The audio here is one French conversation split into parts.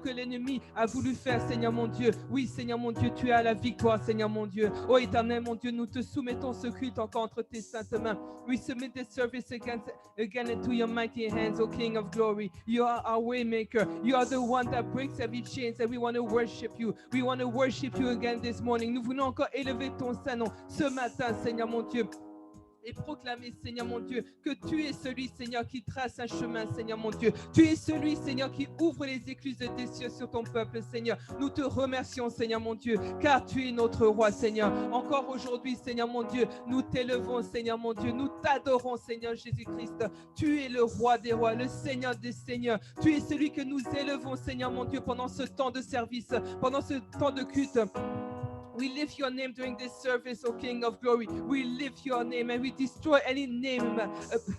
que l'ennemi a voulu faire, Seigneur mon Dieu. Oui, Seigneur mon Dieu, tu as la victoire, Seigneur mon Dieu. Oh Éternel mon Dieu, nous te soumettons ce culte encore entre tes saintes mains. We submit this service again into your mighty hands, O King of glory. You are our way maker. You are the one that breaks every chain, and we want to worship you. We want to worship you again this morning. Nous voulons encore élever ton Saint-Nom ce matin, Seigneur mon Dieu. Et proclamer, Seigneur mon Dieu, que tu es celui, Seigneur, qui trace un chemin, Seigneur mon Dieu. Tu es celui, Seigneur, qui ouvre les écluses des cieux sur ton peuple, Seigneur. Nous te remercions, Seigneur mon Dieu, car tu es notre roi, Seigneur. Encore aujourd'hui, Seigneur mon Dieu, nous t'élevons, Seigneur mon Dieu. Nous t'adorons, Seigneur Jésus-Christ. Tu es le roi des rois, le Seigneur des seigneurs. Tu es celui que nous élevons, Seigneur mon Dieu, pendant ce temps de service, pendant ce temps de culte. We lift your name during this service, O King of glory. We lift your name and we destroy any name.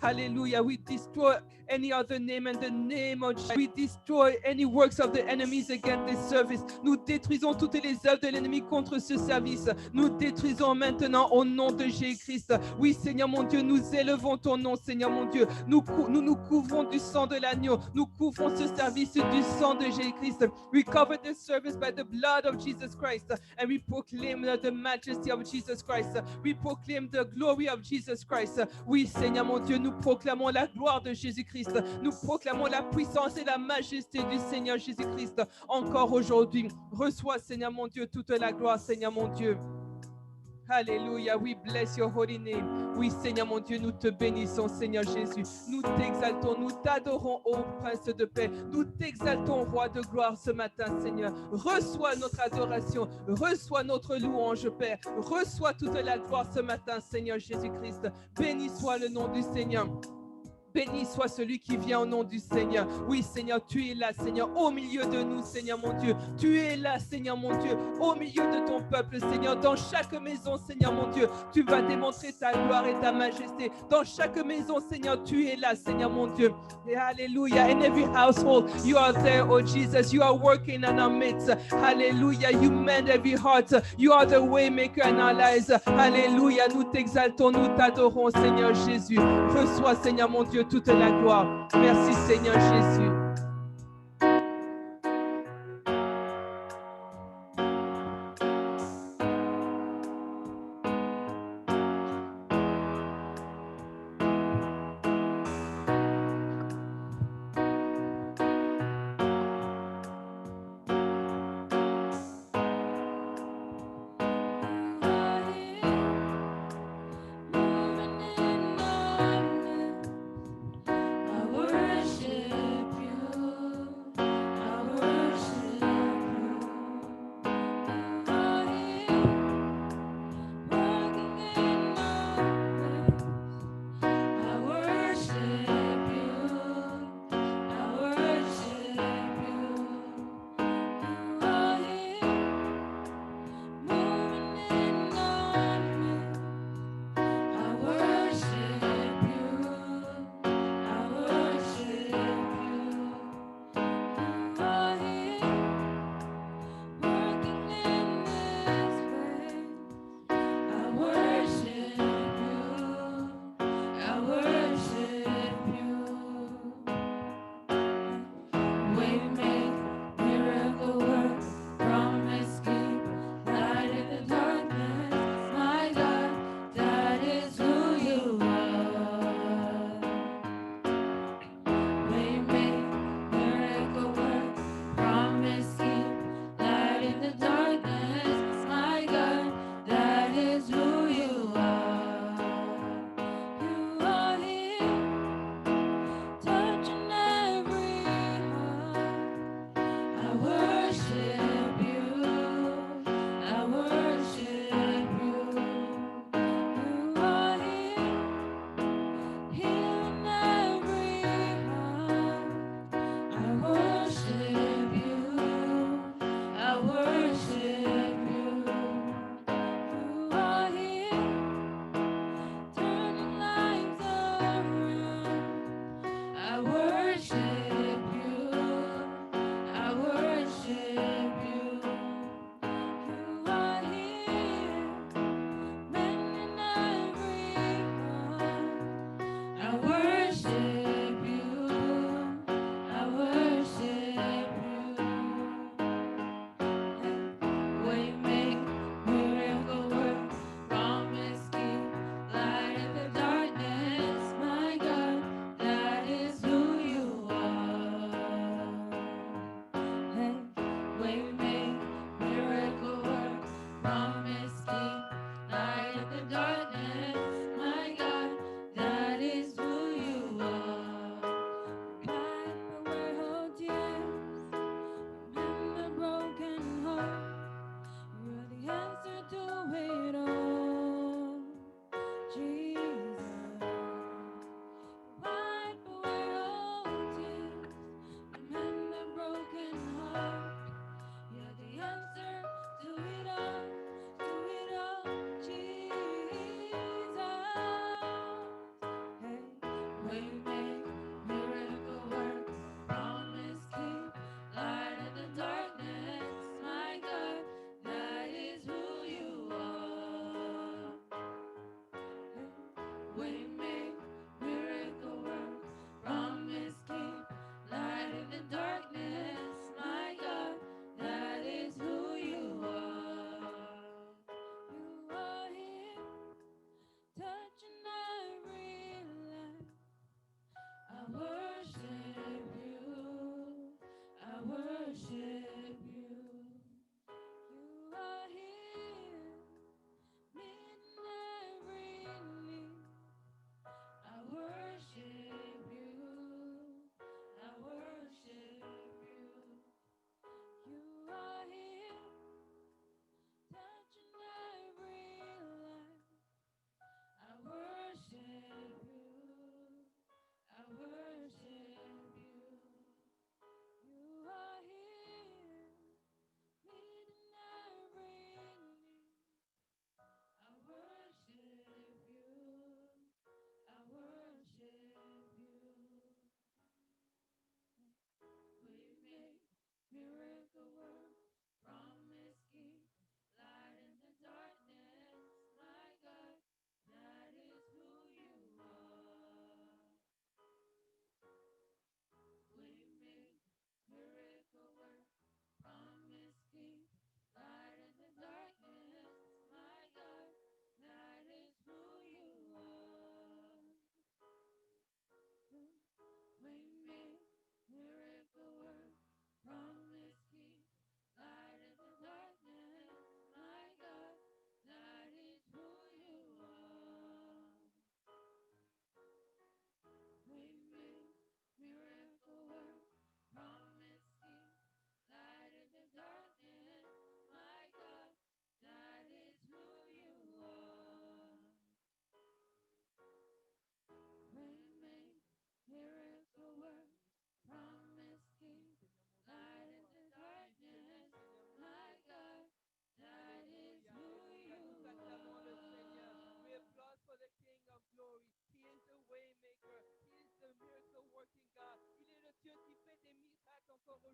Hallelujah. We destroy any other name in the name of Jesus. We destroy any works of the enemies against this service. Nous détruisons toutes les œuvres de l'ennemi contre ce service. Nous détruisons maintenant au nom de Jésus-Christ. Oui, Seigneur mon Dieu, nous élevons ton nom, Seigneur mon Dieu. Nous couvrons du sang de l'agneau. Nous couvrons ce service du sang de Jésus-Christ. We cover this service by the blood of Jesus Christ. And we proclaim the majesty of Jesus Christ. We proclaim the glory of Jesus Christ. Oui, Seigneur mon Dieu, nous proclamons la gloire de Jésus-Christ. Nous proclamons la puissance et la majesté du Seigneur Jésus-Christ. Encore aujourd'hui, reçois, Seigneur mon Dieu, toute la gloire, Seigneur mon Dieu. Alléluia, we bless your holy name. Oui, Seigneur mon Dieu, nous te bénissons, Seigneur Jésus. Nous t'exaltons, nous t'adorons, ô Prince de paix. Nous t'exaltons, Roi de gloire, ce matin, Seigneur. Reçois notre adoration, reçois notre louange, Père. Reçois toute la gloire ce matin, Seigneur Jésus-Christ. Béni soit le nom du Seigneur. Béni soit celui qui vient au nom du Seigneur. Oui, Seigneur, tu es là, Seigneur, au milieu de nous, Seigneur mon Dieu. Tu es là, Seigneur mon Dieu, au milieu de ton peuple, Seigneur. Dans chaque maison, Seigneur mon Dieu, tu vas démontrer ta gloire et ta majesté. Dans chaque maison, Seigneur, tu es là, Seigneur mon Dieu. Et Hallelujah. In every household, you are there, oh Jesus. You are working in our midst. Hallelujah. You mend every heart. You are the way maker in our lives. Hallelujah. Nous t'exaltons, nous t'adorons, Seigneur Jésus. Reçois, Seigneur mon Dieu, toute la gloire. Merci Seigneur Jésus. I worship you.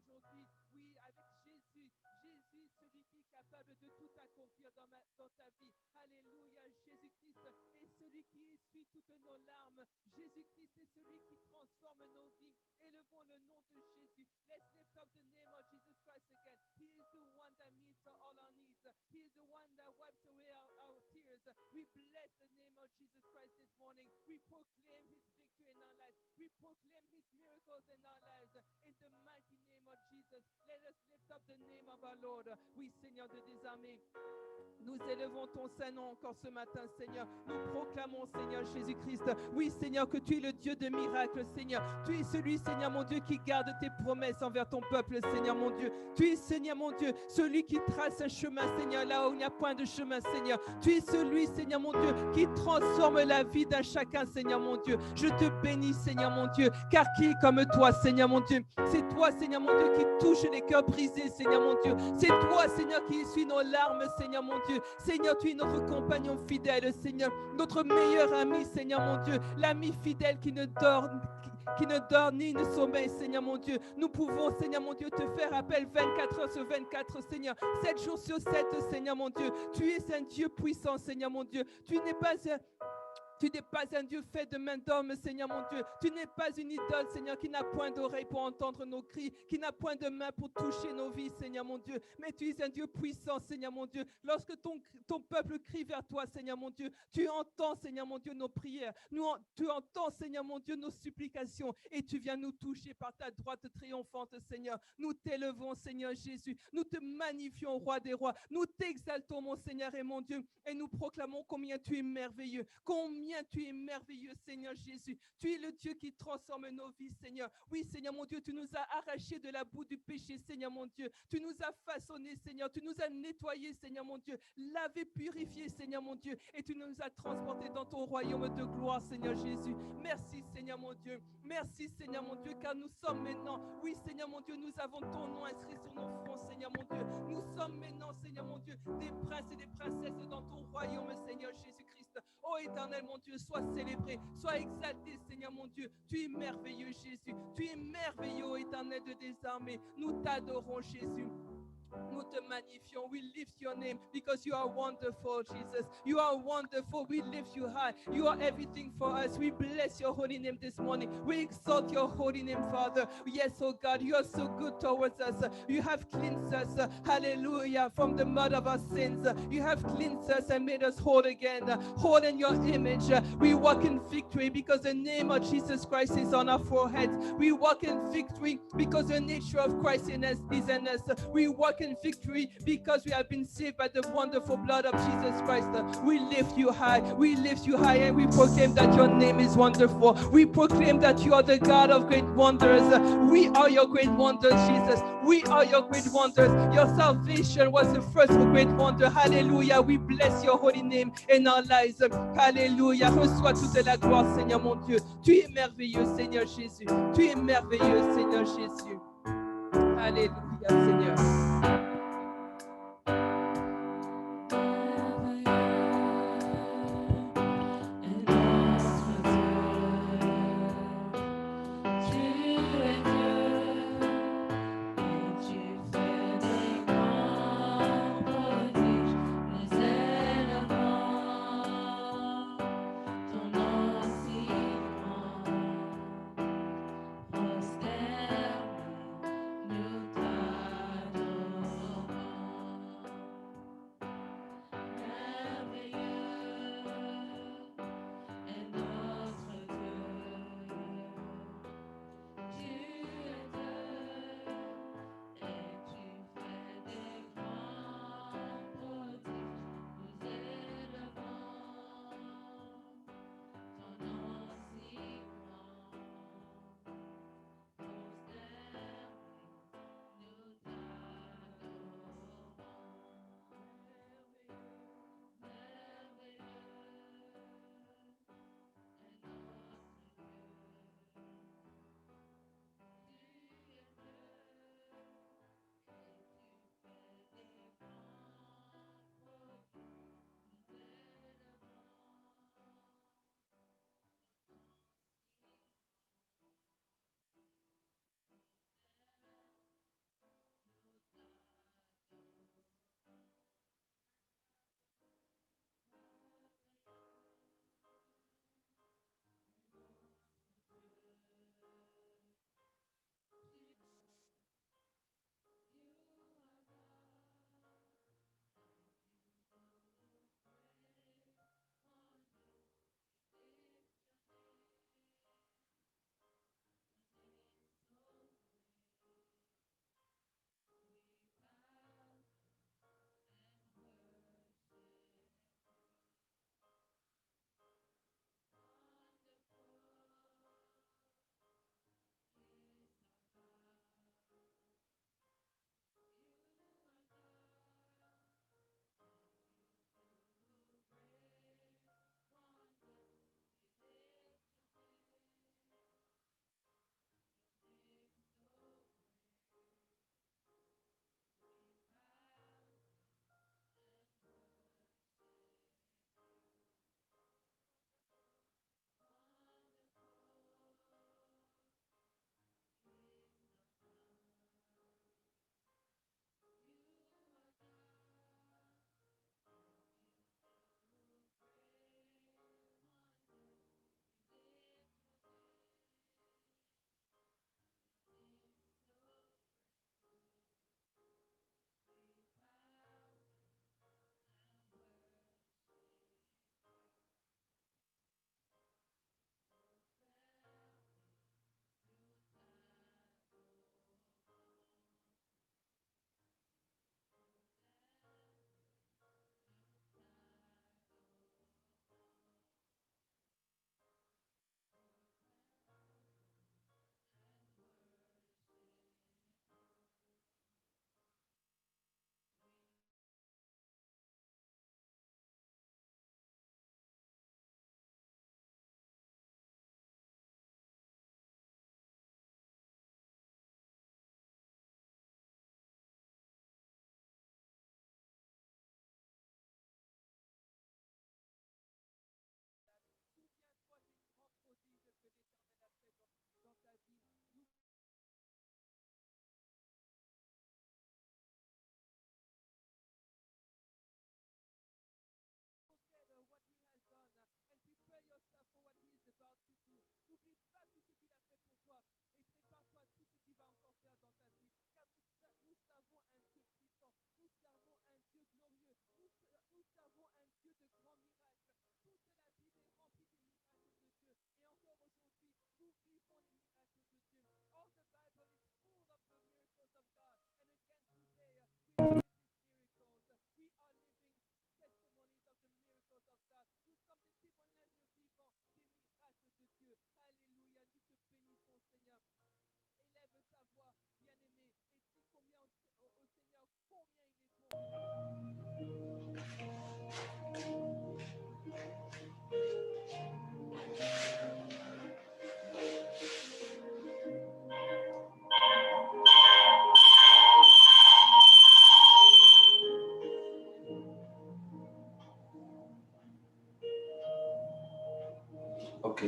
Aujourd'hui, oui, avec Jésus, Jésus, celui qui est capable de tout accomplir dans ta vie. Alléluia, Jésus-Christ est celui qui essuie toutes nos larmes. Jésus-Christ est celui qui transforme nos vies. Élevons le nom de Jésus. Let's lift up the name of Jesus Christ again. He is the one that meets all our needs. He is the one that wipes away our tears. We bless the name of Jesus Christ this morning. We proclaim his victory in our lives. We proclaim his miracles in our lives. In the mighty name of Jesus, let us lift up the name of our Lord. Oui, Seigneur de des armées, nous élevons ton Saint-Nom encore ce matin, Seigneur. Nous proclamons, Seigneur Jésus-Christ, oui, Seigneur, que tu es le Dieu de miracles, Seigneur. Tu es celui, Seigneur, mon Dieu, qui garde tes promesses envers ton peuple, Seigneur, mon Dieu. Tu es, Seigneur, mon Dieu, celui qui trace un chemin, Seigneur, là où il n'y a point de chemin, Seigneur. Tu es celui, Seigneur, mon Dieu, qui transforme la vie d'un chacun, Seigneur, mon Dieu. Je te bénis, Seigneur, mon Dieu, car qui est comme toi, Seigneur, mon Dieu? C'est toi, Seigneur, mon Dieu, qui touche les cœurs brisés, Seigneur, mon Dieu. C'est toi, Seigneur, qui essuie nos larmes, Seigneur, mon Dieu. Seigneur, tu es notre compagnon fidèle, Seigneur, notre meilleur ami, Seigneur, mon Dieu, l'ami fidèle qui ne dort ni ne sommeille, Seigneur, mon Dieu. Nous pouvons, Seigneur, mon Dieu, te faire appel 24 heures sur 24, Seigneur, 7 jours sur 7, Seigneur, mon Dieu. Tu es un Dieu puissant, Seigneur, mon Dieu. Tu n'es pas un Dieu fait de main d'homme, Seigneur mon Dieu. Tu n'es pas une idole, Seigneur, qui n'a point d'oreille pour entendre nos cris, qui n'a point de main pour toucher nos vies, Seigneur mon Dieu. Mais tu es un Dieu puissant, Seigneur mon Dieu. Lorsque ton peuple crie vers toi, Seigneur mon Dieu, tu entends, Seigneur mon Dieu, nos prières. Tu entends, Seigneur mon Dieu, nos supplications. Et tu viens nous toucher par ta droite triomphante, Seigneur. Nous t'élevons, Seigneur Jésus. Nous te magnifions, Roi des rois. Nous t'exaltons, mon Seigneur et mon Dieu. Et nous proclamons combien tu es merveilleux. Combien tu es merveilleux, Seigneur Jésus. Tu es le Dieu qui transforme nos vies, Seigneur. Oui, Seigneur mon Dieu, tu nous as arrachés de la boue du péché, Seigneur mon Dieu. Tu nous as façonnés, Seigneur. Tu nous as nettoyés, Seigneur mon Dieu. Lavés, purifiés, Seigneur mon Dieu. Et tu nous as transportés dans ton royaume de gloire, Seigneur Jésus. Merci, Seigneur mon Dieu. Merci, Seigneur mon Dieu, car nous sommes maintenant, oui, Seigneur mon Dieu, nous avons ton nom inscrit sur nos fronts, Seigneur mon Dieu. Nous sommes maintenant, Seigneur mon Dieu, des princes et des princesses dans ton royaume, Seigneur Jésus-Christ. Oh éternel mon Dieu, sois célébré, sois exalté, Seigneur mon Dieu. Tu es merveilleux, Jésus. Tu es merveilleux, éternel de des armées. Nous t'adorons, Jésus. Nous te magnifions. We lift your name because you are wonderful, Jesus. You are wonderful. We lift you high. You are everything for us. We bless your holy name this morning. We exalt your holy name, Father. Yes, oh God, you are so good towards us. You have cleansed us, hallelujah, from the mud of our sins. You have cleansed us and made us whole again, whole in your image. We walk in victory because the name of Jesus Christ is on our foreheads. We walk in victory because the nature of Christ in us is in us. We walk in victory because we have been saved by the wonderful blood of Jesus Christ. We lift you high. We lift you high and we proclaim that your name is wonderful. We proclaim that you are the God of great wonders. We are your great wonders, Jesus. We are your great wonders. Your salvation was the first great wonder. Hallelujah. We bless your holy name in our lives. Hallelujah. Reçois toute la gloire, Seigneur mon Dieu. Tu es merveilleux, Seigneur Jésus. Tu es merveilleux, Seigneur Jésus. Alléluia, Seigneur. Ok.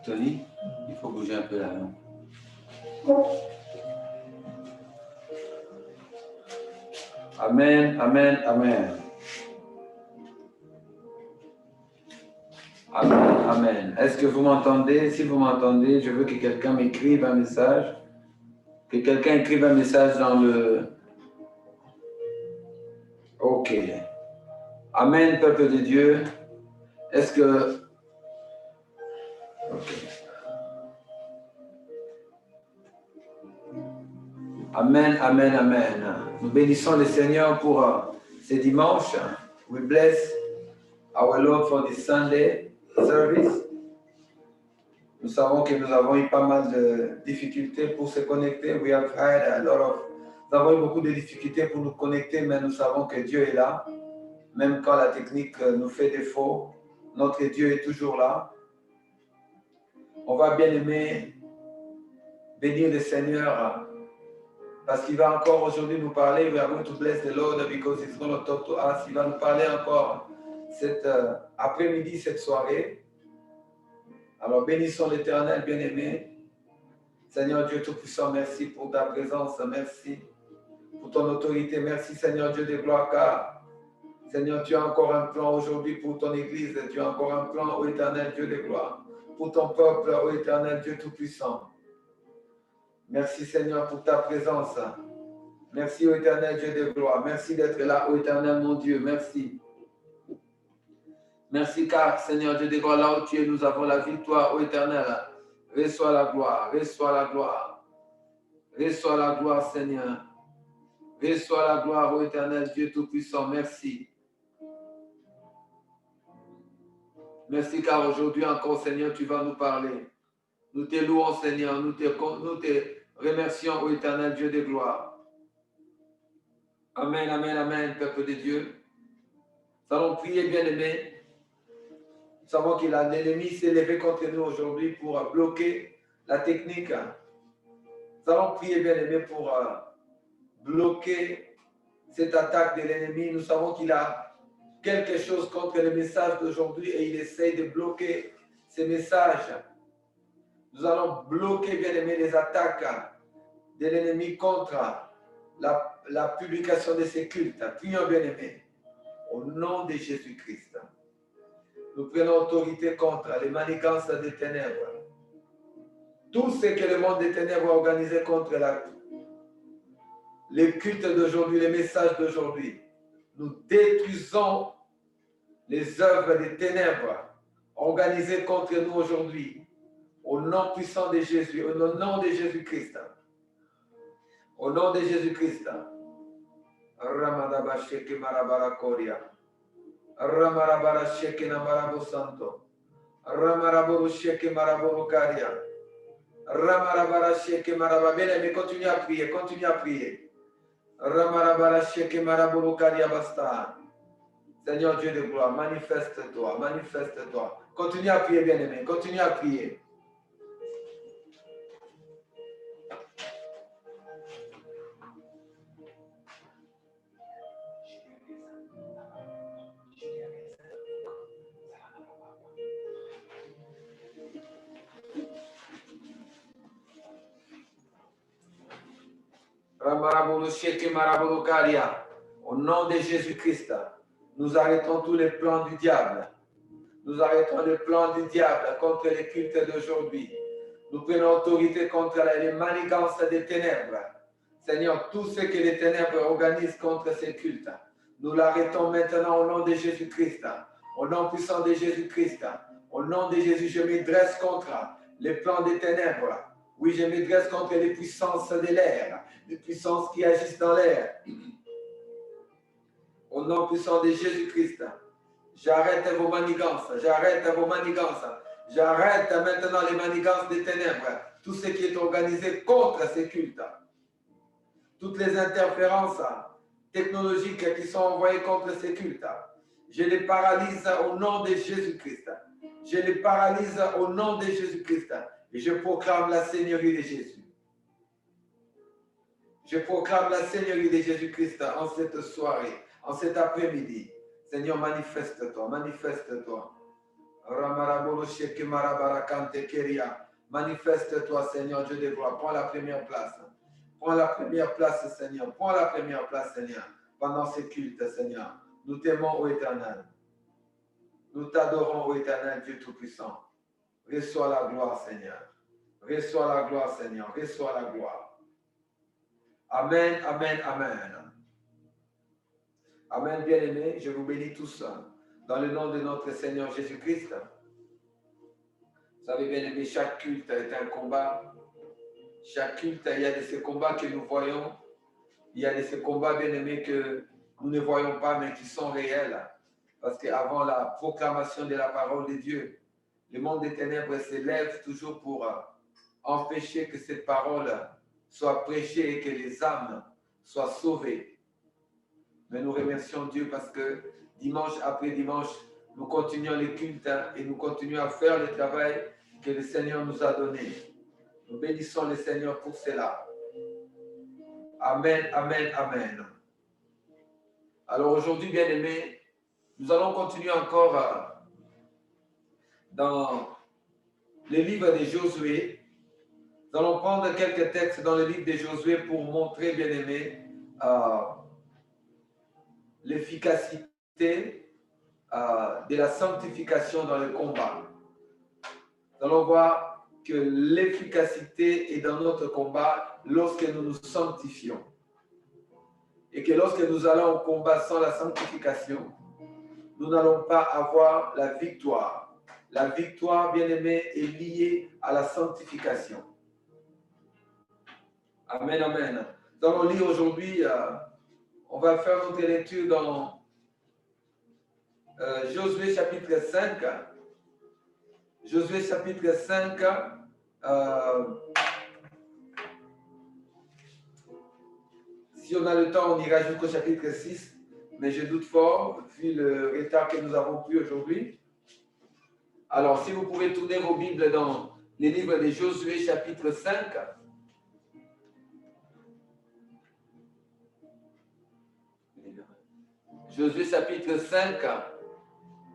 Tony, il faut bouger un peu la main. Amen, amen, amen. Amen, amen. Est-ce que vous m'entendez? Si vous m'entendez, je veux que quelqu'un m'écrive un message. Que quelqu'un écrive un message dans le... Ok. Amen, peuple de Dieu. Est-ce que... Ok. Amen, amen, amen. Nous bénissons le Seigneur pour ce dimanche. We bless our Lord for this Sunday service. Nous savons que nous avons eu pas mal de difficultés pour se connecter. We have had a lot of... Nous avons eu beaucoup de difficultés pour nous connecter, mais nous savons que Dieu est là. Même quand la technique nous fait défaut, notre Dieu est toujours là. On va bien aimer bénir le Seigneur parce qu'il va encore aujourd'hui nous parler. We are going to bless the Lord because he's going to talk to us. Il va nous parler encore cet après-midi, cette soirée. Alors bénissons l'Éternel, bien-aimé. Seigneur Dieu Tout-Puissant, merci pour ta présence. Merci pour ton autorité. Merci Seigneur Dieu de gloire, car Seigneur, tu as encore un plan aujourd'hui pour ton Église. Tu as encore un plan, ô Éternel Dieu de gloire, pour ton peuple, ô Éternel Dieu Tout-Puissant. Merci Seigneur pour ta présence. Merci ô Éternel Dieu de gloire. Merci d'être là, ô Éternel mon Dieu. Merci. Merci car Seigneur Dieu de gloire, là où tu es, nous avons la victoire, ô Éternel. Reçois la gloire, reçois la gloire. Reçois la gloire Seigneur. Reçois la gloire, ô Éternel Dieu Tout-Puissant. Merci. Merci car aujourd'hui encore, Seigneur, tu vas nous parler. Nous te louons, Seigneur. Nous te remercions, ô Éternel Dieu de gloire. Amen, amen, amen, peuple de Dieu. Nous allons prier, bien-aimés. Nous savons que l'ennemi s'est levé contre nous aujourd'hui pour bloquer la technique. Nous allons prier, bien-aimés, pour bloquer cette attaque de l'ennemi. Nous savons qu'il a quelque chose contre le message d'aujourd'hui et il essaye de bloquer ces messages. Nous allons bloquer, bien-aimés, les attaques de l'ennemi contre la publication de ces cultes. Prions, bien-aimés, au nom de Jésus-Christ. Nous prenons autorité contre les manigances des ténèbres. Tout ce que le monde des ténèbres a organisé contre les cultes d'aujourd'hui, les messages d'aujourd'hui. Nous détruisons les œuvres des ténèbres organisées contre nous aujourd'hui. Au nom puissant de Jésus, au nom de Jésus-Christ. Au nom de Jésus-Christ. Ramadaba Sheke Marabara Koria. Ramarabara Sheke Namarabo Santo. Ramaraboro Sheke Maraboro Karia. Ramarabara Sheke Maraba. Bien-aimé, continue à prier, continue à prier. Ramarabara Sheke Maraboro Karia Basta. Seigneur Dieu de gloire, manifeste-toi, manifeste-toi. Continue à prier, bien-aimé, continue à prier. Au nom de Jésus-Christ, nous arrêtons tous les plans du diable. Nous arrêtons les plans du diable contre les cultes d'aujourd'hui. Nous prenons autorité contre les manigances des ténèbres. Seigneur, tout ce que les ténèbres organisent contre ces cultes, nous l'arrêtons maintenant au nom de Jésus-Christ. Au nom puissant de Jésus-Christ. Au nom de Jésus, je me dresse contre les plans des ténèbres. Oui, je me dresse contre les puissances de l'air, les puissances qui agissent dans l'air. Au nom puissant de Jésus-Christ, j'arrête vos manigances, j'arrête vos manigances, j'arrête maintenant les manigances des ténèbres, tout ce qui est organisé contre ces cultes, toutes les interférences technologiques qui sont envoyées contre ces cultes. Je les paralyse au nom de Jésus-Christ. Je les paralyse au nom de Jésus-Christ. Et je proclame la Seigneurie de Jésus. Je proclame la Seigneurie de Jésus-Christ en cette soirée, en cet après-midi. Seigneur, manifeste-toi, manifeste-toi. Manifeste-toi, Seigneur, Dieu des gloires. Prends la première place. Prends la première place, Seigneur. Prends la première place, Seigneur. Pendant ces cultes, Seigneur. Nous t'aimons, ô Éternel. Nous t'adorons, ô Éternel, Dieu Tout-Puissant. Reçois la gloire, Seigneur. Reçois la gloire, Seigneur. Reçois la gloire. Amen, amen, amen. Amen, bien-aimés. Je vous bénis tous dans le nom de notre Seigneur Jésus-Christ. Vous savez, bien-aimés, chaque culte est un combat. Chaque culte, il y a de ces combats que nous voyons. Il y a de ces combats, bien-aimés, que nous ne voyons pas, mais qui sont réels. Parce qu'avant la proclamation de la parole de Dieu, le monde des ténèbres s'élève toujours pour empêcher que cette parole soit prêchée et que les âmes soient sauvées. Mais nous remercions Dieu parce que dimanche après dimanche, nous continuons les cultes et nous continuons à faire le travail que le Seigneur nous a donné. Nous bénissons le Seigneur pour cela. Amen, amen, amen. Alors aujourd'hui, bien-aimés, nous allons continuer encore dans le livre de Josué. Nous allons prendre quelques textes dans le livre de Josué pour montrer, bien-aimés, l'efficacité de la sanctification dans le combat. Nous allons voir que l'efficacité est dans notre combat lorsque nous nous sanctifions. Et que lorsque nous allons au combat sans la sanctification, nous n'allons pas avoir la victoire. La victoire, bien-aimée, est liée à la sanctification. Amen, amen. Nous allons lire aujourd'hui, on va faire notre lecture dans Josué chapitre 5. Josué chapitre 5. Si on a le temps, on ira jusqu'au chapitre 6. Mais je doute fort, vu le retard que nous avons pris aujourd'hui. Alors, si vous pouvez tourner vos Bibles dans les livres de Josué chapitre 5. Josué chapitre 5.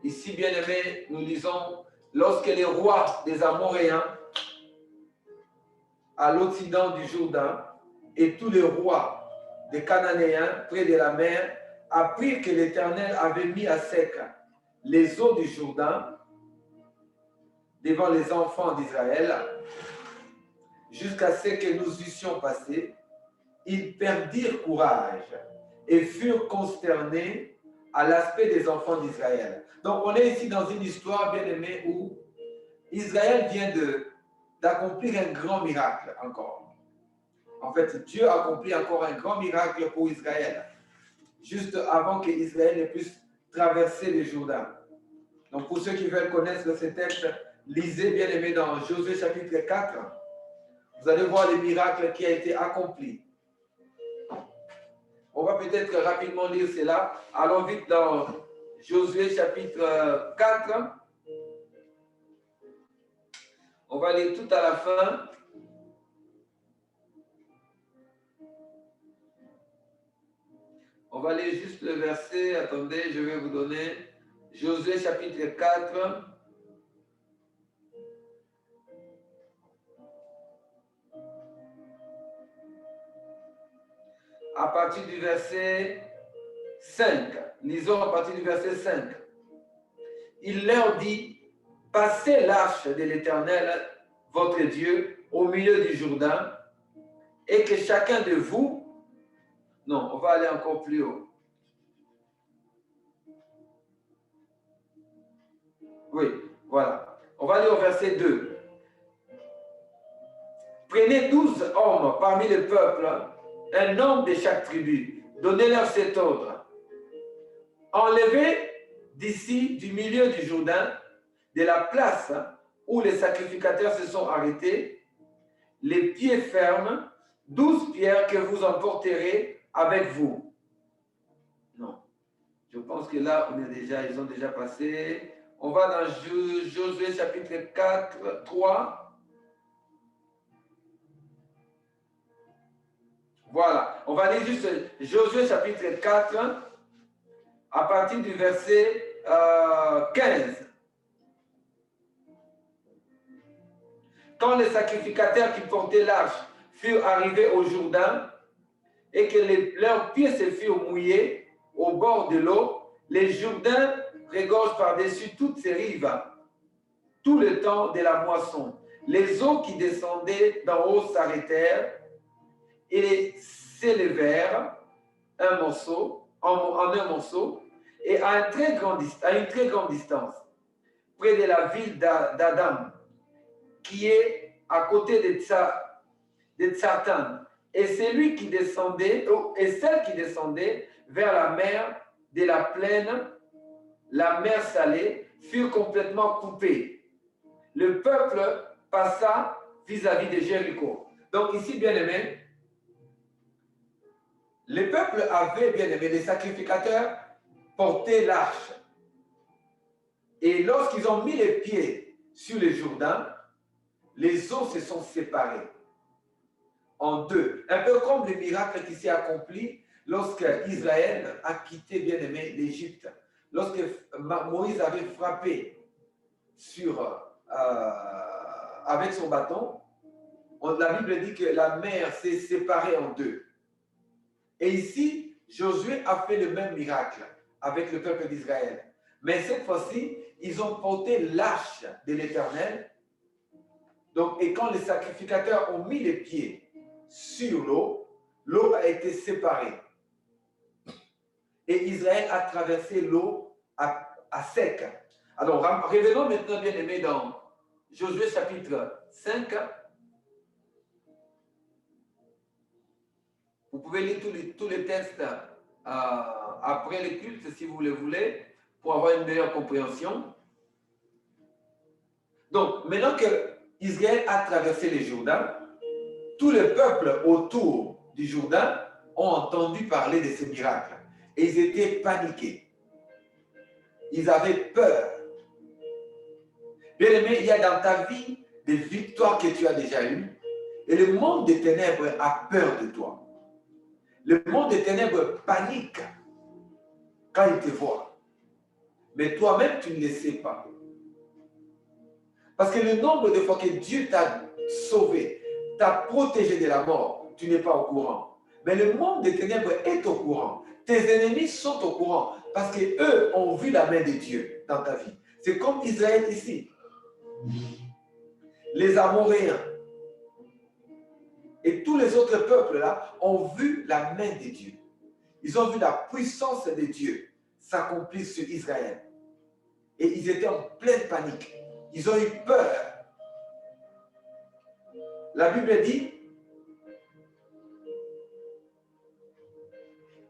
Ici, bien-aimés, nous lisons, lorsque les rois des Amoréens, à l'occident du Jourdain, et tous les rois des Cananéens près de la mer, apprirent que l'Éternel avait mis à sec les eaux du Jourdain devant les enfants d'Israël, jusqu'à ce que nous eussions passé, ils perdirent courage et furent consternés à l'aspect des enfants d'Israël. Donc, on est ici dans une histoire, bien aimée, où Israël vient d'accomplir un grand miracle encore. En fait, Dieu a accompli encore un grand miracle pour Israël, juste avant que Israël ne puisse traverser le Jourdain. Donc, pour ceux qui veulent connaître ce texte, lisez, bien aimé, dans Josué chapitre 4. Vous allez voir le miracle qui a été accompli. On va peut-être rapidement lire cela. Allons vite dans Josué chapitre 4. On va lire tout à la fin. On va lire juste le verset. Attendez, je vais vous donner Josué chapitre 4. À partir du verset 5. Lisons à partir du verset 5. Il leur dit, passez l'arche de l'Éternel, votre Dieu, au milieu du Jourdain, et que chacun de vous... Non, on va aller encore plus haut. Oui, voilà. On va aller au verset 2. Prenez 12 hommes parmi le peuple, un homme de chaque tribu. Donnez-leur cet ordre. Enlevez d'ici, du milieu du Jourdain, de la place où les sacrificateurs se sont arrêtés, les pieds fermes, 12 pierres que vous emporterez avec vous. Non. Je pense que là, ils ont déjà passé. On va dans Josué chapitre 4, 3. Voilà. On va lire juste Josué chapitre 4 à partir du verset 15. Quand les sacrificateurs qui portaient l'arche furent arrivés au Jourdain et que leurs pieds se furent mouillés au bord de l'eau, les Jourdains regorgent par-dessus toutes ses rives tout le temps de la moisson. Les eaux qui descendaient d'en haut s'arrêtèrent et s'élevèrent un morceau, en un morceau, et à une très grande distance, près de la ville d'Adam, qui est à côté de Tsatan, et celle qui descendait vers la mer de la plaine, la mer salée, furent complètement coupées. Le peuple passa vis-à-vis de Jéricho. Donc ici, bien aimé, le peuple avait, bien aimé, les sacrificateurs portaient l'arche. Et lorsqu'ils ont mis les pieds sur le Jourdain, les eaux se sont séparées en deux. Un peu comme le miracle qui s'est accompli lorsque Israël a quitté, bien aimé, l'Égypte. Lorsque Moïse avait frappé avec son bâton, la Bible dit que la mer s'est séparée en deux. Et ici, Josué a fait le même miracle avec le peuple d'Israël. Mais cette fois-ci, ils ont porté l'arche de l'Éternel. Donc, et quand les sacrificateurs ont mis les pieds sur l'eau, l'eau a été séparée. Et Israël a traversé l'eau à sec. Alors, revenons maintenant, bien aimés, dans Josué chapitre 5. Vous pouvez lire tous les textes après le culte, si vous le voulez, pour avoir une meilleure compréhension. Donc, maintenant que Israël a traversé le Jourdain, tout le peuple autour du Jourdain ont entendu parler de ce miracle. Et ils étaient paniqués. Ils avaient peur. Bien aimé, il y a dans ta vie des victoires que tu as déjà eues. Et le monde des ténèbres a peur de toi. Le monde des ténèbres panique quand il te voit. Mais toi-même, tu ne le sais pas. Parce que le nombre de fois que Dieu t'a sauvé, t'a protégé de la mort, tu n'es pas au courant. Mais le monde des ténèbres est au courant. Tes ennemis sont au courant parce qu'eux ont vu la main de Dieu dans ta vie. C'est comme Israël ici. Les Amoréens et tous les autres peuples là ont vu la main de Dieu. Ils ont vu la puissance de Dieu s'accomplir sur Israël. Et ils étaient en pleine panique. Ils ont eu peur. La Bible dit,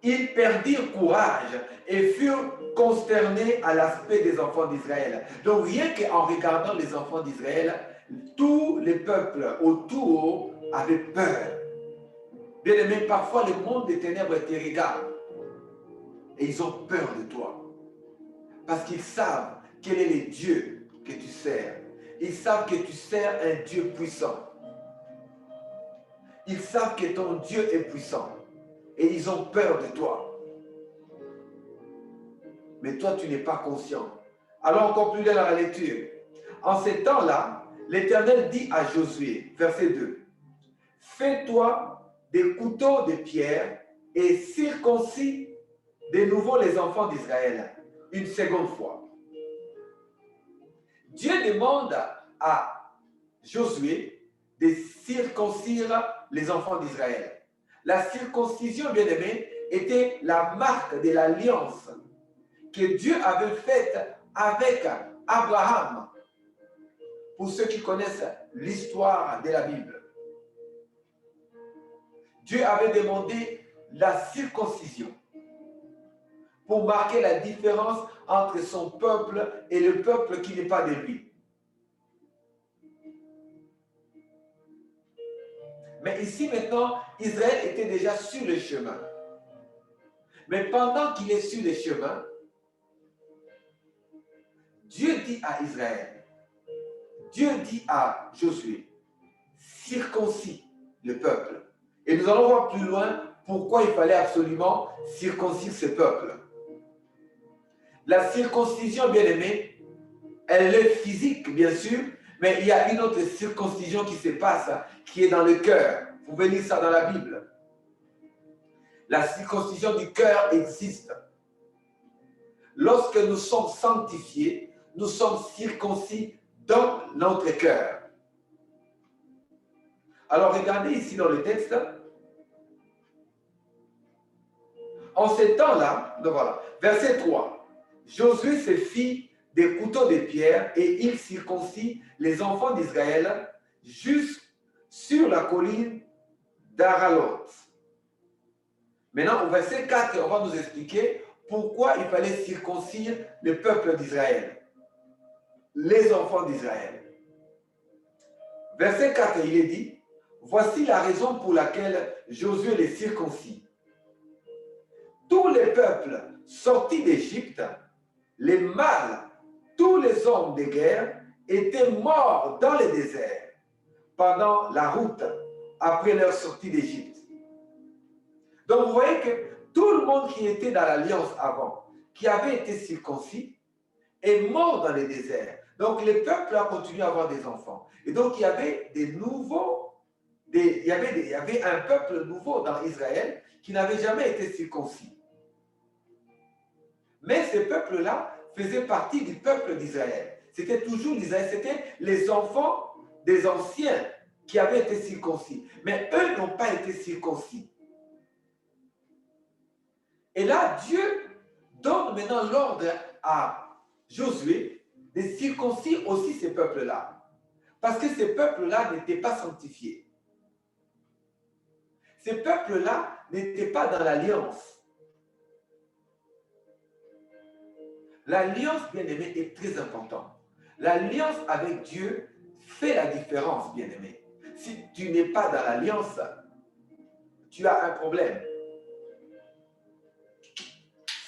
ils perdirent courage et furent consternés à l'aspect des enfants d'Israël. Donc rien qu'en regardant les enfants d'Israël, tous les peuples autour avaient peur. Bien aimé, parfois le monde des ténèbres te regarde et ils ont peur de toi. Parce qu'ils savent quel est le Dieu que tu sers. Ils savent que tu sers un Dieu puissant. Ils savent que ton Dieu est puissant. Et ils ont peur de toi. Mais toi, tu n'es pas conscient. Allons encore plus loin dans la lecture. En ces temps-là, l'Éternel dit à Josué, verset 2, « Fais-toi des couteaux de pierre et circoncis de nouveau les enfants d'Israël. » Une seconde fois. Dieu demande à Josué de circoncire les enfants d'Israël. La circoncision, bien aimé, était la marque de l'alliance que Dieu avait faite avec Abraham, pour ceux qui connaissent l'histoire de la Bible, Dieu avait demandé la circoncision pour marquer la différence entre son peuple et le peuple qui n'est pas de lui. Mais ici maintenant, Israël était déjà sur le chemin. Mais pendant qu'il est sur le chemin, Dieu dit à Israël, Dieu dit à Josué, circoncis le peuple. Et nous allons voir plus loin pourquoi il fallait absolument circoncire ce peuple. La circoncision, bien aimée, elle est physique, bien sûr, mais il y a une autre circoncision qui se passe, qui est dans le cœur. Vous pouvez lire ça dans la Bible. La circoncision du cœur existe. Lorsque nous sommes sanctifiés, nous sommes circoncis dans notre cœur. Alors regardez ici dans le texte. En ces temps-là, voilà, verset 3, Josué se fit des couteaux de pierre et il circoncit les enfants d'Israël jusque sur la colline d'Aralot. Maintenant, au verset 4, on va nous expliquer pourquoi il fallait circoncire le peuple d'Israël, les enfants d'Israël. Verset 4, il est dit, voici la raison pour laquelle Josué les circoncit. Tous les peuples sortis d'Égypte, les mâles, tous les hommes de guerre étaient morts dans le désert pendant la route après leur sortie d'Égypte. Donc vous voyez que tout le monde qui était dans l'alliance avant, qui avait été circoncis, est mort dans le désert. Donc le peuple a continué à avoir des enfants. Et donc il y avait des nouveaux, il y avait un peuple nouveau dans Israël qui n'avait jamais été circoncis. Mais ce peuple-là faisait partie du peuple d'Israël. C'était toujours l'Israël, c'était les enfants des anciens qui avaient été circoncis. Mais eux n'ont pas été circoncis. Et là, Dieu donne maintenant l'ordre à Josué de circoncire aussi ces peuples-là. Parce que ces peuples-là n'étaient pas sanctifiés. Ces peuples-là n'étaient pas dans l'alliance. L'alliance, bien-aimé, est très importante. L'alliance avec Dieu fait la différence, bien-aimé. Si tu n'es pas dans l'alliance, tu as un problème.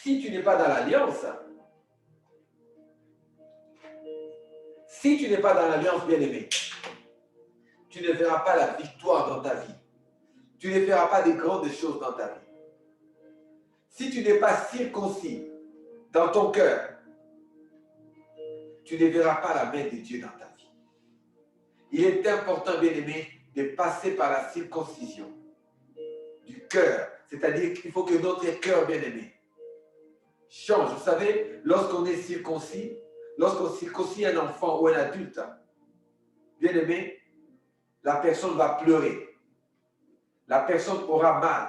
Si tu n'es pas dans l'alliance, bien-aimé, tu ne verras pas la victoire dans ta vie. Tu ne feras pas de grandes choses dans ta vie. Si tu n'es pas circoncis dans ton cœur, tu ne verras pas la main de Dieu dans ta vie. Il est important, bien-aimé, de passer par la circoncision du cœur. C'est-à-dire qu'il faut que notre cœur, bien-aimé, change. Vous savez, lorsqu'on est circoncis, lorsqu'on circoncis un enfant ou un adulte, bien-aimé, la personne va pleurer. La personne aura mal.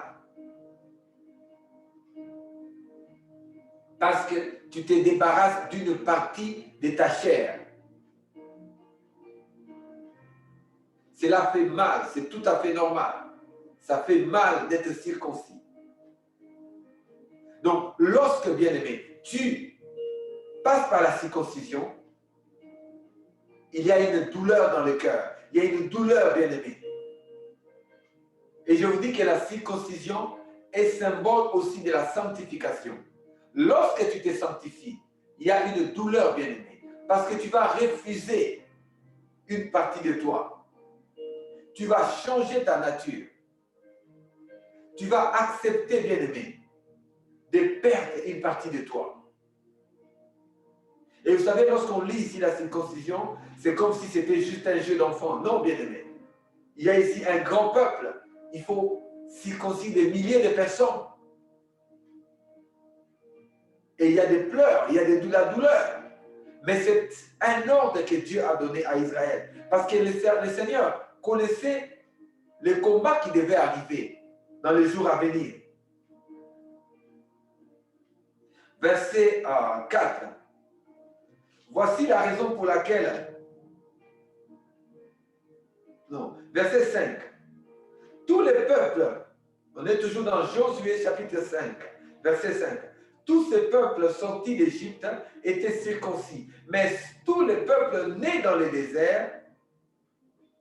Parce que tu te débarrasses d'une partie de ta chair. Cela fait mal, c'est tout à fait normal. Ça fait mal d'être circoncis. Donc, lorsque, bien-aimé, tu passes par la circoncision, il y a une douleur dans le cœur. Il y a une douleur, bien-aimé. Et je vous dis que la circoncision est symbole aussi de la sanctification. Lorsque tu te sanctifies, il y a une douleur, bien-aimé, parce que tu vas refuser une partie de toi. Tu vas changer ta nature. Tu vas accepter, bien-aimé, de perdre une partie de toi. Et vous savez, lorsqu'on lit ici la circoncision, c'est comme si c'était juste un jeu d'enfant. Non, bien-aimé. Il y a ici un grand peuple. Il faut circoncire des milliers de personnes. Et il y a des pleurs, il y a de la douleur. Mais c'est un ordre que Dieu a donné à Israël. Parce que le Seigneur connaissait les combats qui devaient arriver dans les jours à venir. Verset 4. Voici la raison pour laquelle. Non, verset 5. Tous les peuples, on est toujours dans Josué chapitre 5, verset 5. Tous ces peuples sortis d'Égypte étaient circoncis, mais tous les peuples nés dans le désert,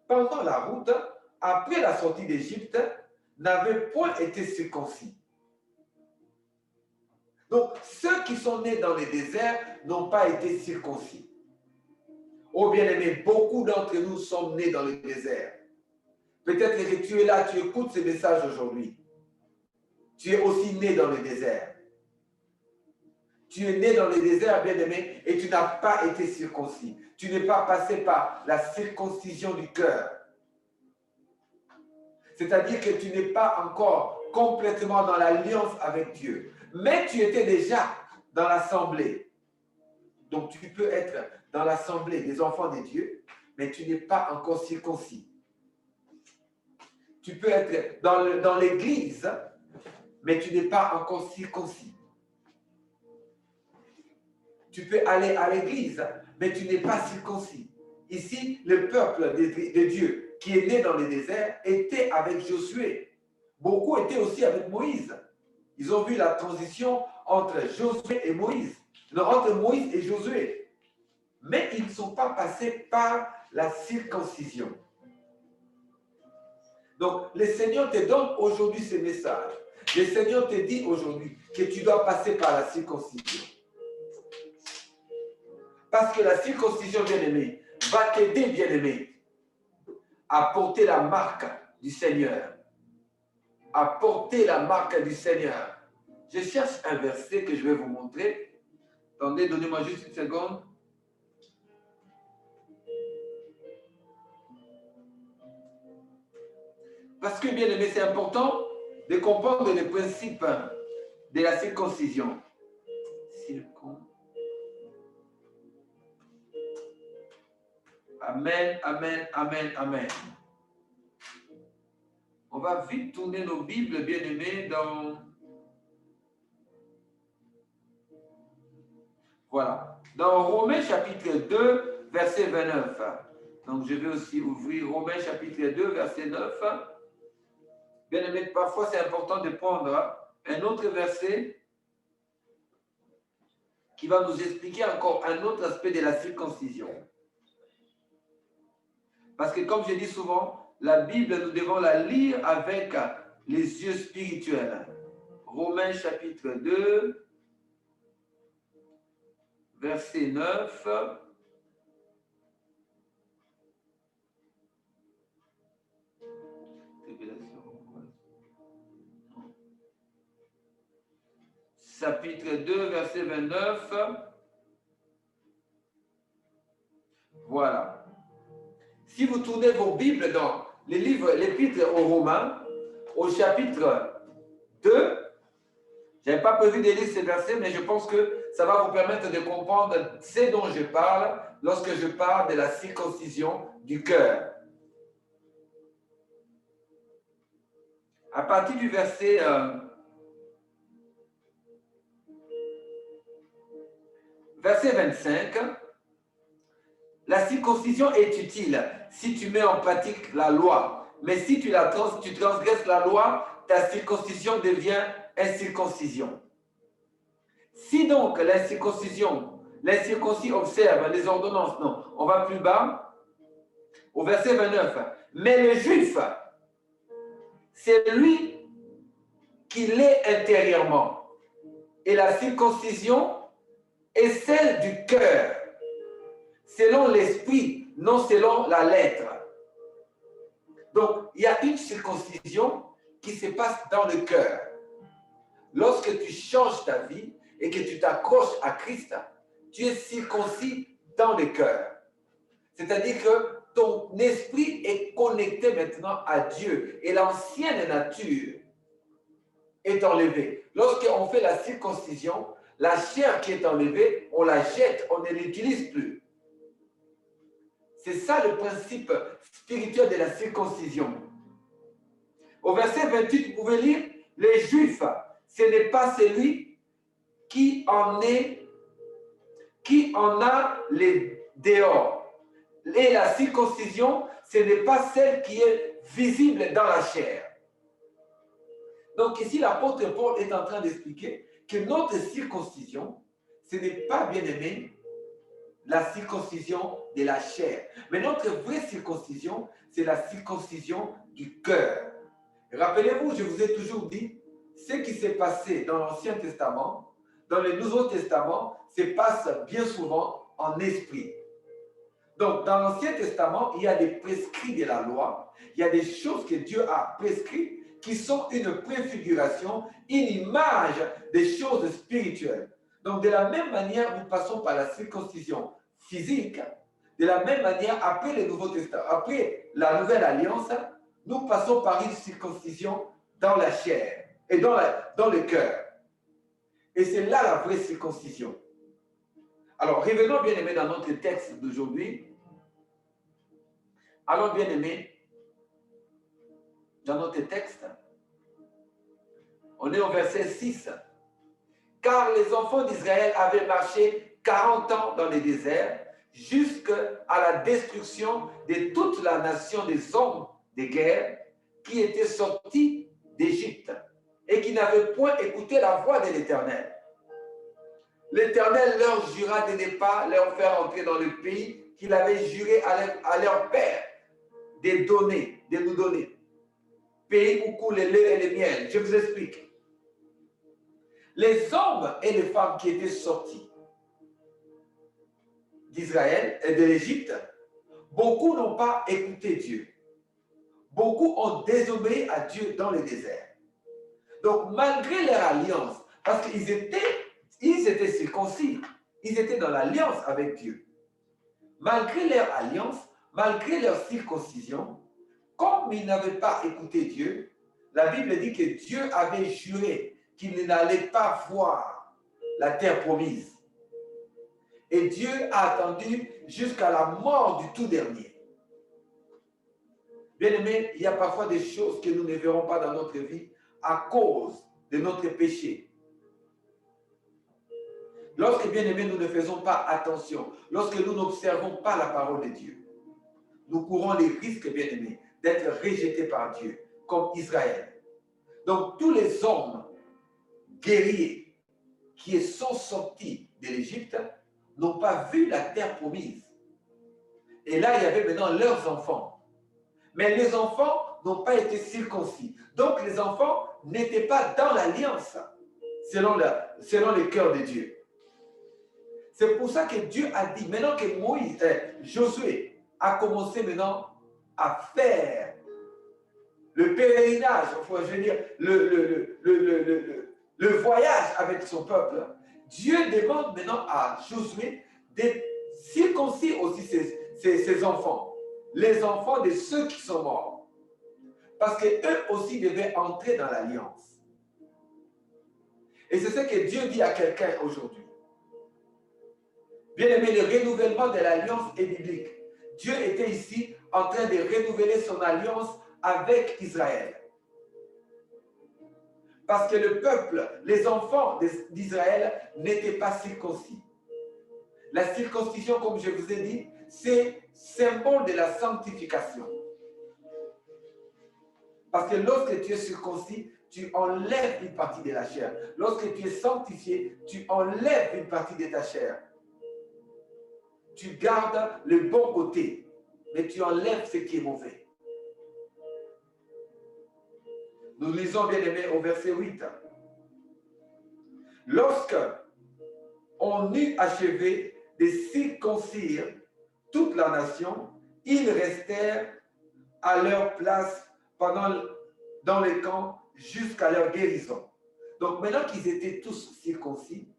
pendant la route, après la sortie d'Égypte, n'avaient point été circoncis. Donc, ceux qui sont nés dans les déserts n'ont pas été circoncis. Oh bien-aimés, beaucoup d'entre nous sommes nés dans le désert. Peut-être que tu es là, tu écoutes ce message aujourd'hui. Tu es aussi né dans le désert. Tu es né dans le désert, bien-aimé, et tu n'as pas été circoncis. Tu n'es pas passé par la circoncision du cœur. C'est-à-dire que tu n'es pas encore complètement dans l'alliance avec Dieu. Mais tu étais déjà dans l'assemblée. Donc tu peux être dans l'assemblée des enfants de Dieu, mais tu n'es pas encore circoncis. Tu peux être dans l'église, mais tu n'es pas encore circoncis. Tu peux aller à l'église, mais tu n'es pas circoncis. Ici, le peuple de Dieu qui est né dans le désert était avec Josué. Beaucoup étaient aussi avec Moïse. Ils ont vu la transition entre Josué et Moïse. Non, entre Moïse et Josué. Mais ils ne sont pas passés par la circoncision. Donc, le Seigneur te donne aujourd'hui ce message. Le Seigneur te dit aujourd'hui que tu dois passer par la circoncision. Parce que la circoncision, bien-aimé, va t'aider, bien-aimé, à porter la marque du Seigneur. À porter la marque du Seigneur. Je cherche un verset que je vais vous montrer. Attendez, donnez-moi juste une seconde. Parce que, bien aimé, c'est important de comprendre les principes de la circoncision. Amen, amen, amen, amen. On va vite tourner nos Bibles, bien aimés, dans... Voilà. Dans Romains chapitre 2, verset 29. Donc, je vais aussi ouvrir Romains chapitre 2, verset 9. Bien aimé, parfois c'est important de prendre un autre verset qui va nous expliquer encore un autre aspect de la circoncision. Parce que comme je dis souvent, la Bible, nous devons la lire avec les yeux spirituels. Romains chapitre 2, verset 9. Chapitre 2, verset 29. Voilà. Si vous tournez vos Bibles dans les livres, l'épître aux Romains, au chapitre 2, je n'avais pas prévu de lire ces versets, mais je pense que ça va vous permettre de comprendre ce dont je parle lorsque je parle de la circoncision du cœur. À partir du verset... verset 25, la circoncision est utile si tu mets en pratique la loi. Mais si tu transgresses la loi, ta circoncision devient incirconcision. Si donc l'incirconcis observe les ordonnances, non, on va plus bas, au verset 29. Mais le juif, c'est lui qui l'est intérieurement. Et la circoncision est celle du cœur, selon l'esprit, non selon la lettre. Donc, il y a une circoncision qui se passe dans le cœur. Lorsque tu changes ta vie et que tu t'accroches à Christ, tu es circoncis dans le cœur. C'est-à-dire que ton esprit est connecté maintenant à Dieu et l'ancienne nature est enlevée. Lorsqu'on fait la circoncision, la chair qui est enlevée, on la jette, on ne l'utilise plus. C'est ça le principe spirituel de la circoncision. Au verset 28, vous pouvez lire, les Juifs, ce n'est pas celui qui qui en a les dehors. Et la circoncision, ce n'est pas celle qui est visible dans la chair. Donc ici, l'apôtre Paul est en train d'expliquer que notre circoncision, ce n'est pas, bien aimé, la circoncision de la chair. Mais notre vraie circoncision, c'est la circoncision du cœur. Rappelez-vous, je vous ai toujours dit, ce qui s'est passé dans l'Ancien Testament, dans le Nouveau Testament, se passe bien souvent en esprit. Donc, dans l'Ancien Testament, il y a des prescrits de la loi, il y a des choses que Dieu a prescrites qui sont une préfiguration, une image des choses spirituelles. Donc, de la même manière, nous passons par la circoncision physique. De la même manière, après le Nouveau Testament, après la Nouvelle Alliance, nous passons par une circoncision dans la chair et dans le cœur. Et c'est là la vraie circoncision. Alors, revenons bien aimé dans notre texte d'aujourd'hui. Allons bien aimé dans notre texte. On est au verset 6. Car les enfants d'Israël avaient marché 40 ans dans le désert, jusqu'à la destruction de toute la nation des hommes de guerre qui étaient sortis d'Égypte et qui n'avaient point écouté la voix de l'Éternel. L'Éternel leur jura de ne pas leur faire entrer dans le pays qu'il avait juré à leur père de nous donner. Pays où coule le lait et le miel. Je vous explique. Les hommes et les femmes qui étaient sortis d'Israël et de l'Égypte, beaucoup n'ont pas écouté Dieu. Beaucoup ont désobéi à Dieu dans le désert. Donc, malgré leur alliance, parce qu'ils étaient circoncis, ils étaient dans l'alliance avec Dieu. Malgré leur alliance, malgré leur circoncision, comme ils n'avaient pas écouté Dieu, la Bible dit que Dieu avait juré qu'il n'allait pas voir la terre promise. Et Dieu a attendu jusqu'à la mort du tout dernier. Bien aimé, il y a parfois des choses que nous ne verrons pas dans notre vie à cause de notre péché. Lorsque, bien aimé, nous ne faisons pas attention, lorsque nous n'observons pas la parole de Dieu, nous courons les risques, bien aimé, d'être rejetés par Dieu, comme Israël. Donc, tous les hommes guerriers qui sont sortis de l'Égypte n'ont pas vu la terre promise. Et là, il y avait maintenant leurs enfants. Mais les enfants n'ont pas été circoncis. Donc, les enfants n'étaient pas dans l'alliance, selon le cœur de Dieu. C'est pour ça que Dieu a dit, maintenant que Josué a commencé maintenant à faire le pèlerinage, je veux dire, le voyage avec son peuple, Dieu demande maintenant à Josué de circoncire aussi ses enfants, les enfants de ceux qui sont morts. Parce qu'eux aussi devaient entrer dans l'alliance. Et c'est ce que Dieu dit à quelqu'un aujourd'hui. Bien aimé, le renouvellement de l'alliance est biblique. Dieu était ici en train de renouveler son alliance avec Israël. Parce que le peuple, les enfants d'Israël n'étaient pas circoncis. La circoncision, comme je vous ai dit, c'est symbole de la sanctification. Parce que lorsque tu es circoncis, tu enlèves une partie de la chair. Lorsque tu es sanctifié, tu enlèves une partie de ta chair. Tu gardes le bon côté, mais tu enlèves ce qui est mauvais. Nous lisons, bien aimé, au verset 8. Lorsque on eut achevé de circoncire toute la nation, ils restèrent à leur place dans les camps jusqu'à leur guérison. Donc maintenant qu'ils étaient tous circoncis,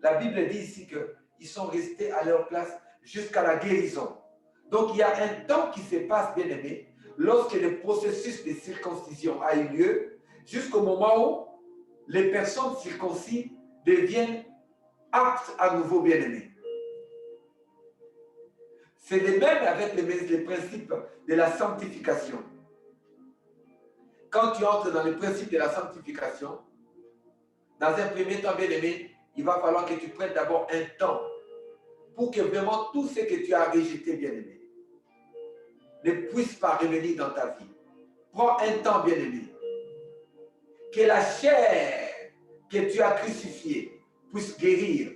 la Bible dit ici qu'ils sont restés à leur place jusqu'à la guérison. Donc il y a un temps qui se passe, bien aimé, lorsque le processus de circoncision a eu lieu, jusqu'au moment où les personnes circoncis deviennent aptes à nouveau, bien aimés. C'est le même avec les principes de la sanctification. Quand tu entres dans le principe de la sanctification, dans un premier temps, bien aimé, il va falloir que tu prennes d'abord un temps pour que vraiment tout ce que tu as rejeté, bien-aimé, ne puisse pas revenir dans ta vie. Prends un temps, bien-aimé, que la chair que tu as crucifiée puisse guérir.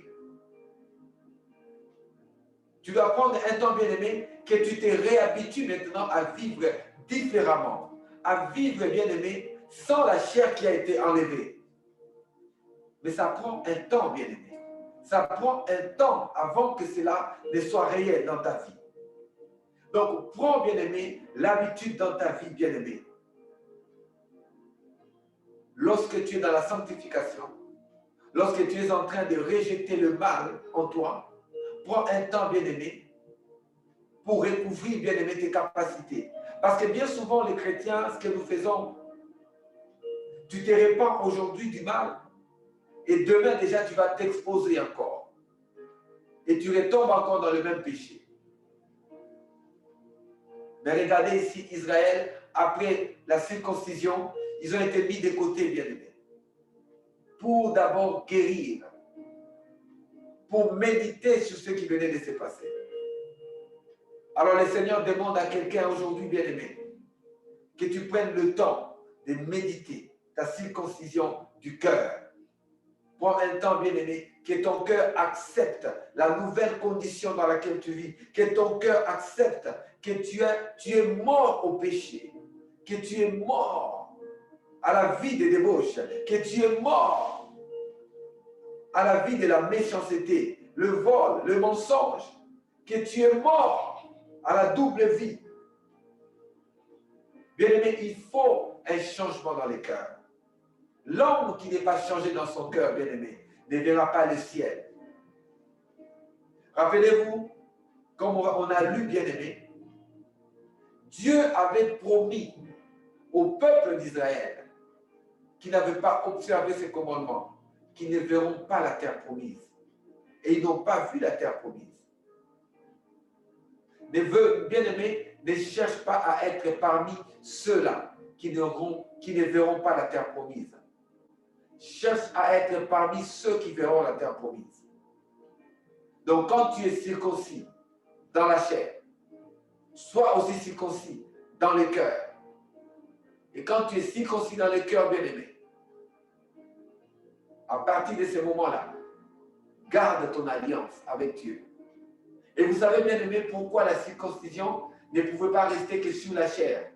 Tu dois prendre un temps, bien-aimé, que tu te réhabitues maintenant à vivre différemment, à vivre, bien-aimé, sans la chair qui a été enlevée. Mais ça prend un temps, bien-aimé. Ça prend un temps avant que cela ne soit réel dans ta vie. Donc, prends, bien-aimé, l'habitude dans ta vie, bien-aimé. Lorsque tu es dans la sanctification, lorsque tu es en train de rejeter le mal en toi, prends un temps, bien-aimé, pour recouvrir, bien-aimé, tes capacités. Parce que bien souvent, les chrétiens, ce que nous faisons, tu te répands aujourd'hui du mal et demain déjà, tu vas t'exposer encore. Et tu retombes encore dans le même péché. Mais regardez ici, Israël, après la circoncision, ils ont été mis de côté, bien-aimés, pour d'abord guérir, pour méditer sur ce qui venait de se passer. Alors le Seigneur demande à quelqu'un aujourd'hui, bien-aimé, que tu prennes le temps de méditer ta circoncision du cœur. Prends un temps, bien-aimé, que ton cœur accepte la nouvelle condition dans laquelle tu vis, que ton cœur accepte que tu es mort au péché, que tu es mort à la vie de débauche, que tu es mort à la vie de la méchanceté, le vol, le mensonge, que tu es mort à la double vie. Bien-aimé, il faut un changement dans les cœurs. L'homme qui n'est pas changé dans son cœur, bien-aimé, ne verra pas le ciel. Rappelez-vous, comme on a lu, bien-aimé, Dieu avait promis au peuple d'Israël qui n'avait pas observé ses commandements, qu'ils ne verront pas la terre promise. Et ils n'ont pas vu la terre promise. Bien-aimés, ne cherche pas à être parmi ceux-là qui ne verront pas la terre promise. Cherche à être parmi ceux qui verront la terre promise. Donc quand tu es circoncis dans la chair, sois aussi circoncis dans le cœur. Et quand tu es circoncis dans le cœur, bien-aimé, à partir de ce moment-là, garde ton alliance avec Dieu. Et vous savez, bien-aimé, pourquoi la circoncision ne pouvait pas rester que sur la chair,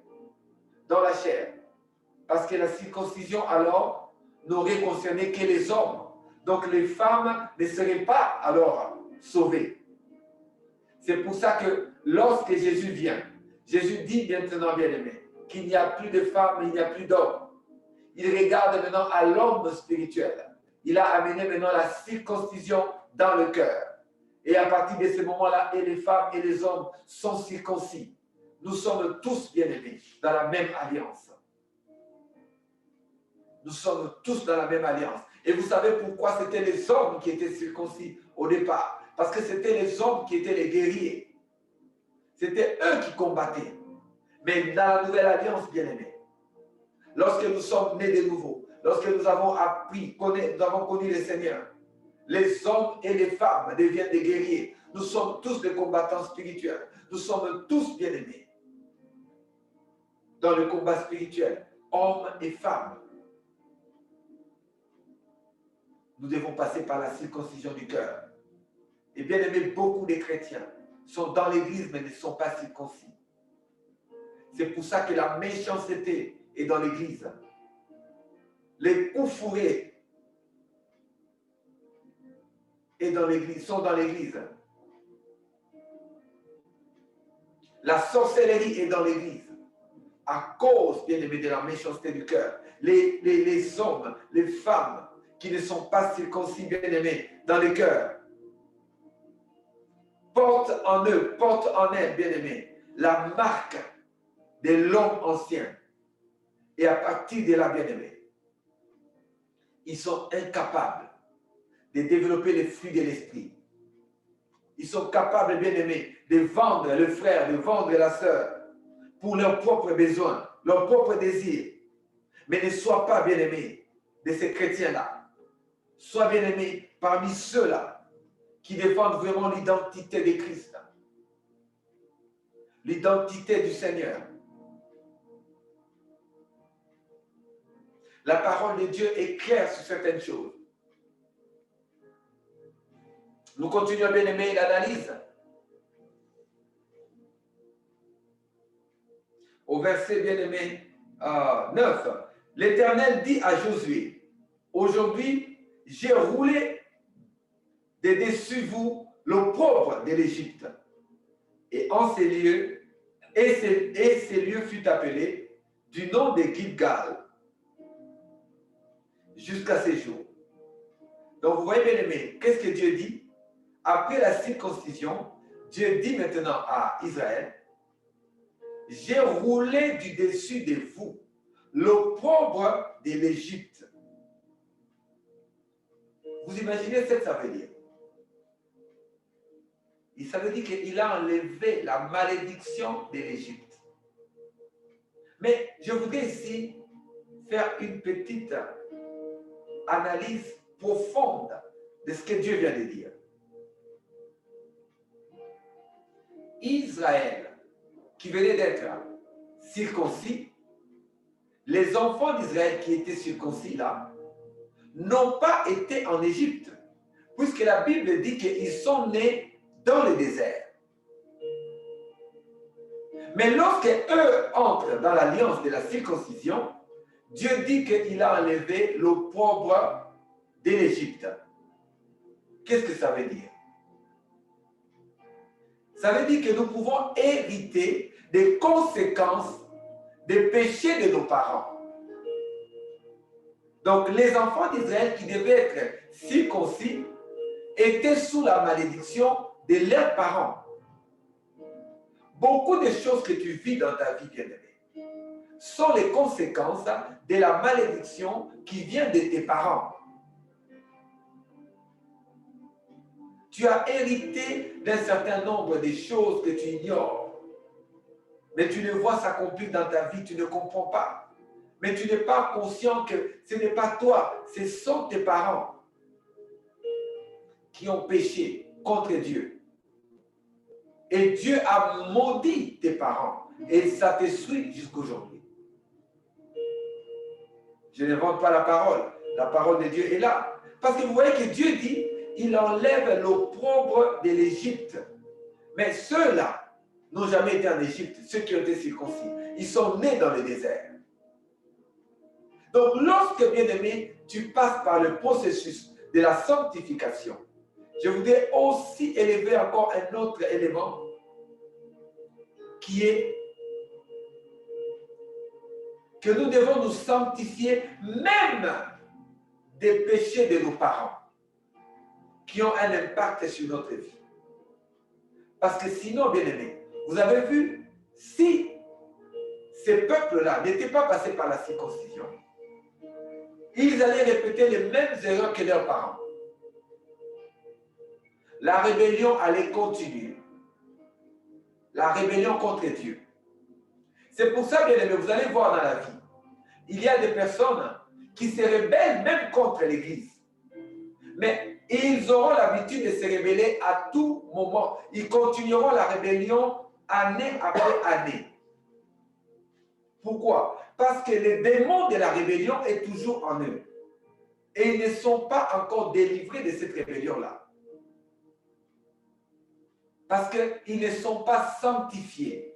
dans la chair. Parce que la circoncision, alors, n'aurait concerné que les hommes. Donc, les femmes ne seraient pas, alors, sauvées. C'est pour ça que, lorsque Jésus vient, Jésus dit maintenant, bien-aimé, qu'il n'y a plus de femmes, il n'y a plus d'hommes. Il regarde maintenant à l'homme spirituel. Il a amené maintenant la circoncision dans le cœur. Et à partir de ce moment-là, et les femmes et les hommes sont circoncis. Nous sommes tous bien-aimés dans la même alliance. Nous sommes tous dans la même alliance. Et vous savez pourquoi c'était les hommes qui étaient circoncis au départ? Parce que c'était les hommes qui étaient les guerriers. C'était eux qui combattaient. Mais dans la nouvelle alliance, bien-aimés, lorsque nous sommes nés de nouveau, lorsque nous avons appris, nous avons connu le Seigneur, les hommes et les femmes deviennent des guerriers. Nous sommes tous des combattants spirituels. Nous sommes tous bien-aimés dans le combat spirituel, hommes et femmes. Nous devons passer par la circoncision du cœur. Et bien aimé, beaucoup de chrétiens sont dans l'église mais ne sont pas circoncis. C'est pour ça que la méchanceté est dans l'église. Les coups fourrés sont dans l'église. La sorcellerie est dans l'église. À cause, bien aimé, de la méchanceté du cœur. Les hommes, les femmes qui ne sont pas circoncis, bien aimés, dans le cœur, portent en eux, portent en elles, bien aimés, la marque de l'homme ancien. Et à partir de là, bien aimés, ils sont incapables de développer les fruits de l'esprit. Ils sont capables, bien aimés, de vendre le frère, de vendre la sœur pour leurs propres besoins, leurs propres désirs. Mais ne sois pas, bien aimé, de ces chrétiens-là. Sois bien aimé parmi ceux-là qui défendent vraiment l'identité de Christ, l'identité du Seigneur. La parole de Dieu est claire sur certaines choses. Nous continuons bien aimer l'analyse. Au verset bien aimé 9, l'Éternel dit à Josué, aujourd'hui j'ai roulé de dessus vous l'opprobre de l'Égypte. Et en ces lieux, ces lieux furent appelés du nom de Gilgal jusqu'à ces jours. Donc vous voyez bien aimé, qu'est-ce que Dieu dit? Après la circoncision, Dieu dit maintenant à Israël, j'ai roulé du dessus de vous l'opprobre de l'Égypte. Vous imaginez ce que ça veut dire? Ça veut dire qu'il a enlevé la malédiction de l'Égypte. Mais je voudrais ici faire une petite analyse profonde de ce que Dieu vient de dire. Israël, qui venait d'être circoncis, les enfants d'Israël qui étaient circoncis là, n'ont pas été en Égypte, puisque la Bible dit qu'ils sont nés dans le désert. Mais lorsque eux entrent dans l'alliance de la circoncision, Dieu dit qu'il a enlevé l'opprobre de l'Égypte. Qu'est-ce que ça veut dire? Ça veut dire que nous pouvons hériter des conséquences des péchés de nos parents. Donc les enfants d'Israël qui devaient être circoncis étaient sous la malédiction de leurs parents. Beaucoup de choses que tu vis dans ta vie, bien-aimée, sont les conséquences de la malédiction qui vient de tes parents. Tu as hérité d'un certain nombre de choses que tu ignores, mais tu les vois s'accomplir dans ta vie, tu ne comprends pas. Mais tu n'es pas conscient que ce n'est pas toi, ce sont tes parents qui ont péché contre Dieu. Et Dieu a maudit tes parents et ça te suit jusqu'aujourd'hui. Je n'invente pas la parole de Dieu est là. Parce que vous voyez que Dieu dit, il enlève l'opprobre de l'Égypte. Mais ceux-là n'ont jamais été en Égypte, ceux qui ont été circoncis. Ils sont nés dans le désert. Donc lorsque, bien-aimé, tu passes par le processus de la sanctification, je voudrais aussi élever encore un autre élément qui est que nous devons nous sanctifier même des péchés de nos parents qui ont un impact sur notre vie. Parce que sinon, bien-aimés, vous avez vu, si ces peuples-là n'étaient pas passés par la circoncision, ils allaient répéter les mêmes erreurs que leurs parents. La rébellion allait continuer. La rébellion contre Dieu. C'est pour ça, bien aimé, vous allez voir dans la vie, il y a des personnes qui se rebellent même contre l'Église. Mais ils auront l'habitude de se rebeller à tout moment. Ils continueront la rébellion année après année. Pourquoi? Parce que le démon de la rébellion est toujours en eux. Et ils ne sont pas encore délivrés de cette rébellion-là. Parce qu'ils ne sont pas sanctifiés.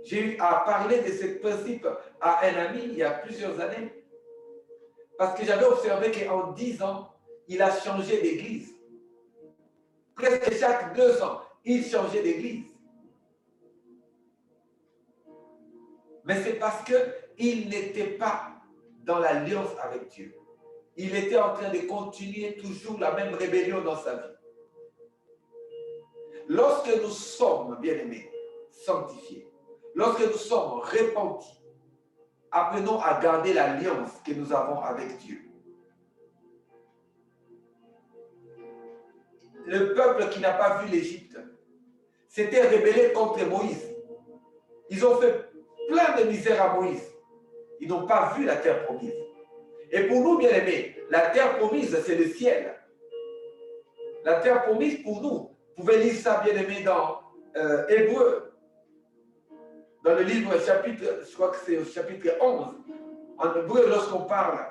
J'ai eu à parler de ce principe à un ami il y a plusieurs années. Parce que j'avais observé qu'en 10 ans, il a changé d'église. Presque chaque 2 ans, il changeait d'église. Mais c'est parce qu'il n'était pas dans l'alliance avec Dieu. Il était en train de continuer toujours la même rébellion dans sa vie. Lorsque nous sommes, bien-aimés, sanctifiés, lorsque nous sommes repentis, apprenons à garder l'alliance que nous avons avec Dieu. Le peuple qui n'a pas vu l'Égypte s'était rébellé contre Moïse. Ils ont fait plein de misère à Moïse. Ils n'ont pas vu la terre promise. Et pour nous, bien-aimés, la terre promise, c'est le ciel. La terre promise pour nous. Vous pouvez lire ça, bien-aimés, dans Hébreu. Dans le livre chapitre, je crois que c'est au chapitre 11. En Hébreu, lorsqu'on parle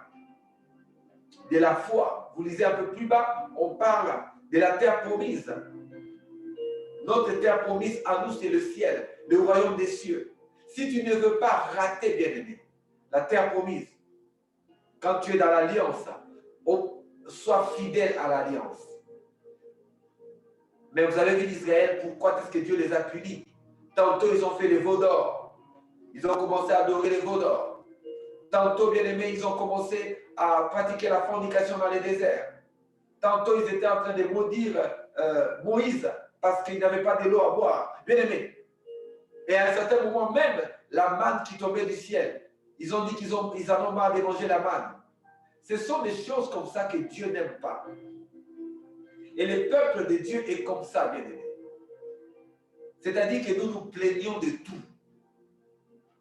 de la foi, vous lisez un peu plus bas, on parle de la terre promise. Notre terre promise à nous, c'est le ciel, le royaume des cieux. Si tu ne veux pas rater, bien-aimé, la terre promise, quand tu es dans l'alliance, sois fidèle à l'alliance. Mais vous avez vu d'Israël, pourquoi est-ce que Dieu les a punis? Tantôt, ils ont fait les veaux d'or. Ils ont commencé à adorer les veaux d'or. Tantôt, bien-aimés, ils ont commencé à pratiquer la fornication dans les déserts. Tantôt, ils étaient en train de maudire Moïse parce qu'il n'avait pas de l'eau à boire. Bien-aimés. Et à un certain moment même, la manne qui tombait du ciel, ils ont dit qu'ils en ont marre de manger la manne. Ce sont des choses comme ça que Dieu n'aime pas. Et le peuple de Dieu est comme ça, bien-aimés. C'est-à-dire que nous nous plaignons de tout.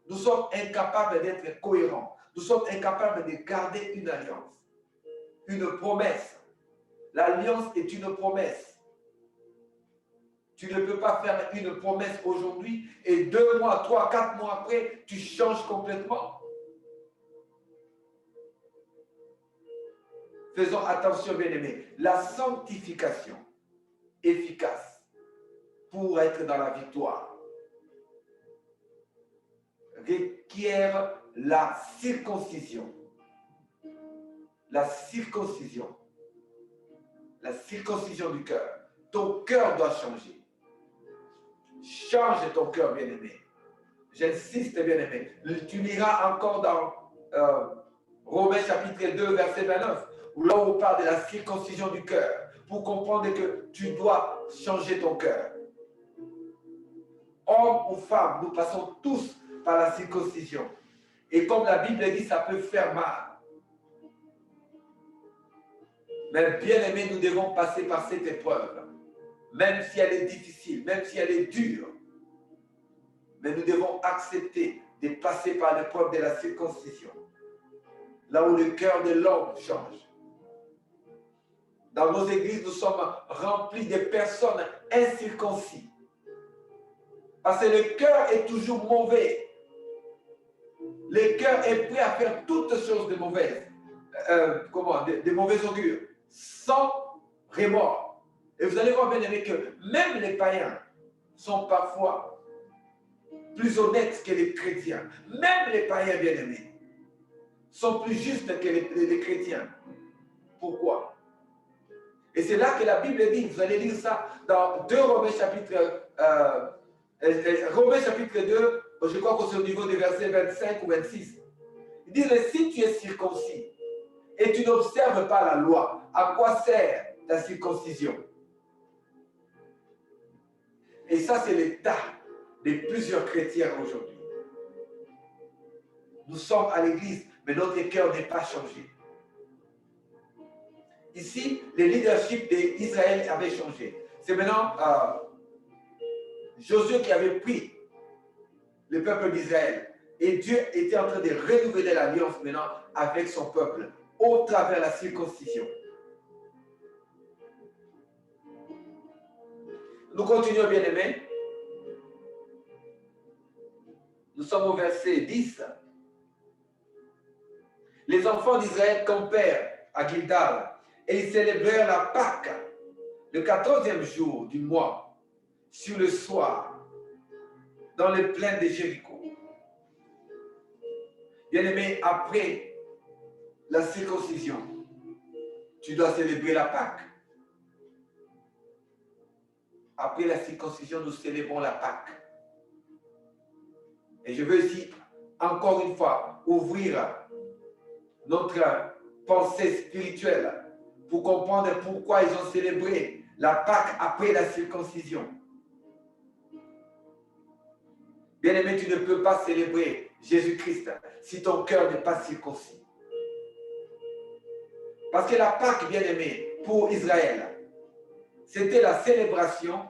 Nous sommes incapables d'être cohérents. Nous sommes incapables de garder une alliance, une promesse. L'alliance est une promesse. Tu ne peux pas faire une promesse aujourd'hui et 2 mois, 3, 4 mois après, tu changes complètement. Faisons attention, bien-aimés. La sanctification efficace pour être dans la victoire requiert la circoncision. La circoncision. La circoncision du cœur. Ton cœur doit changer. Change ton cœur, bien-aimé. J'insiste, bien-aimé. Tu liras encore dans Romains chapitre 2, verset 29, où là on parle de la circoncision du cœur, pour comprendre que tu dois changer ton cœur. Homme ou femme, nous passons tous par la circoncision. Et comme la Bible dit, ça peut faire mal. Mais bien aimé, nous devons passer par cette épreuve. Même si elle est difficile, même si elle est dure. Mais nous devons accepter de passer par l'épreuve de la circoncision. Là où le cœur de l'homme change. Dans nos églises, nous sommes remplis de personnes incirconcis. Parce que le cœur est toujours mauvais. Le cœur est prêt à faire toutes choses de mauvaises. De mauvais augure. Sans remords. Et vous allez voir, bien aimé, que même les païens sont parfois plus honnêtes que les chrétiens. Même les païens, bien aimés, sont plus justes que les chrétiens. Pourquoi? Et c'est là que la Bible dit, vous allez lire ça dans 2 Romains chapitre, Romains chapitre 2, je crois que c'est au niveau des versets 25 ou 26. Il dit, si tu es circoncis et tu n'observes pas la loi, à quoi sert ta circoncision? Et ça, c'est l'état de plusieurs chrétiens aujourd'hui. Nous sommes à l'église, mais notre cœur n'est pas changé. Ici, le leadership d'Israël avait changé. C'est maintenant Josué qui avait pris le peuple d'Israël. Et Dieu était en train de renouveler l'alliance maintenant avec son peuple, au travers de la circoncision. Nous continuons, bien-aimés. Nous sommes au verset 10. Les enfants d'Israël campèrent à Gilgal et ils célébrèrent la Pâque, le 14e jour du mois, sur le soir, dans les plaines de Jéricho. Bien-aimé, après la circoncision, tu dois célébrer la Pâque. Après la circoncision, nous célébrons la Pâque. Et je veux ici, encore une fois, ouvrir notre pensée spirituelle pour comprendre pourquoi ils ont célébré la Pâque après la circoncision. Bien-aimé, tu ne peux pas célébrer Jésus-Christ si ton cœur n'est pas circoncis. Parce que la Pâque, bien-aimé, pour Israël, c'était la célébration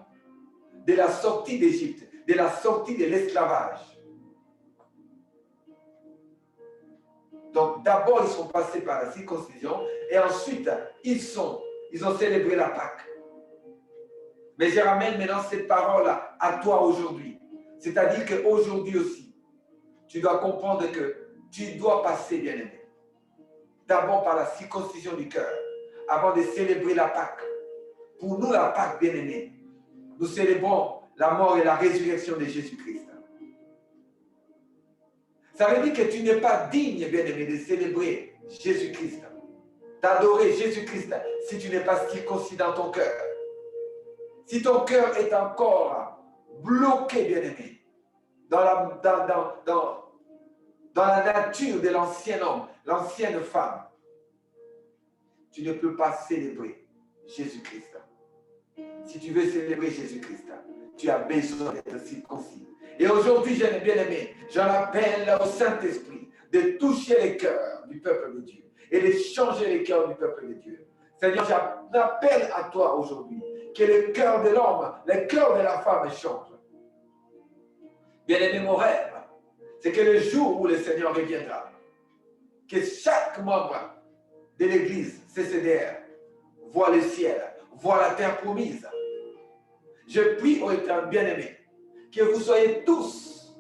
de la sortie d'Égypte, de la sortie de l'esclavage. Donc d'abord, ils sont passés par la circoncision et ensuite, ils ont célébré la Pâque. Mais je ramène maintenant cette parole à toi aujourd'hui. C'est-à-dire qu'aujourd'hui aussi, tu dois comprendre que tu dois passer, bien-aimé, d'abord par la circoncision du cœur, avant de célébrer la Pâque. Pour nous, la Pâque, bien-aimé, nous célébrons la mort et la résurrection de Jésus-Christ. Ça veut dire que tu n'es pas digne, bien-aimé, de célébrer Jésus-Christ, d'adorer Jésus-Christ, si tu n'es pas circoncis dans ton cœur. Si ton cœur est encore bloqué, bien-aimé, dans la nature de l'ancien homme, l'ancienne femme, tu ne peux pas célébrer Jésus-Christ. Si tu veux célébrer Jésus-Christ, tu as besoin d'être circoncis. Et aujourd'hui, bien-aimé, j'en appelle au Saint-Esprit de toucher les cœurs du peuple de Dieu et de changer les cœurs du peuple de Dieu. Seigneur, j'appelle à toi aujourd'hui que le cœur de l'homme, le cœur de la femme change. Bien-aimé, mon rêve, c'est que le jour où le Seigneur reviendra, que chaque membre de l'Église CCDR voit le ciel, voit la terre promise. Je prie au Éternel bien-aimé que vous soyez tous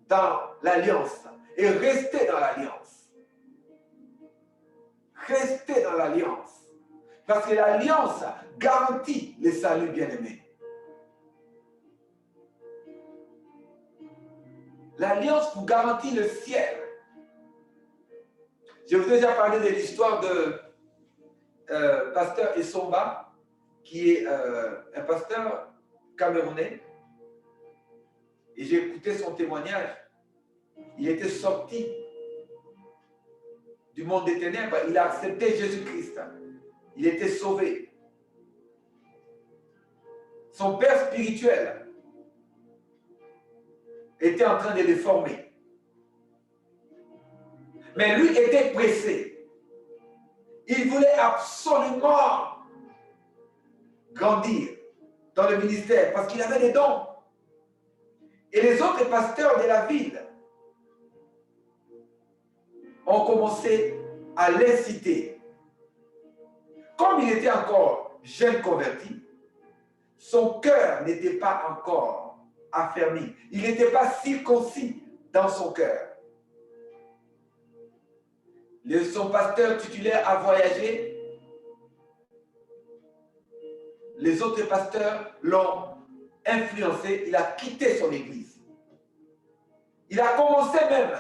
dans l'alliance et restez dans l'alliance. Restez dans l'alliance. Parce que l'alliance garantit le salut bien-aimé. L'alliance vous garantit le ciel. Je vous ai déjà parlé de l'histoire de pasteur Essomba, qui est un pasteur camerounais. Et j'ai écouté son témoignage. Il était sorti du monde des ténèbres. Il a accepté Jésus-Christ. Il était sauvé. Son père spirituel était en train de le former. Mais lui était pressé. Il voulait absolument grandir dans le ministère parce qu'il avait des dons. Et les autres pasteurs de la ville ont commencé à l'inciter. Comme il était encore jeune converti, son cœur n'était pas encore affermi. Il n'était pas circoncis dans son cœur. Son pasteur titulaire a voyagé. Les autres pasteurs l'ont influencé. Il a quitté son église. Il a commencé même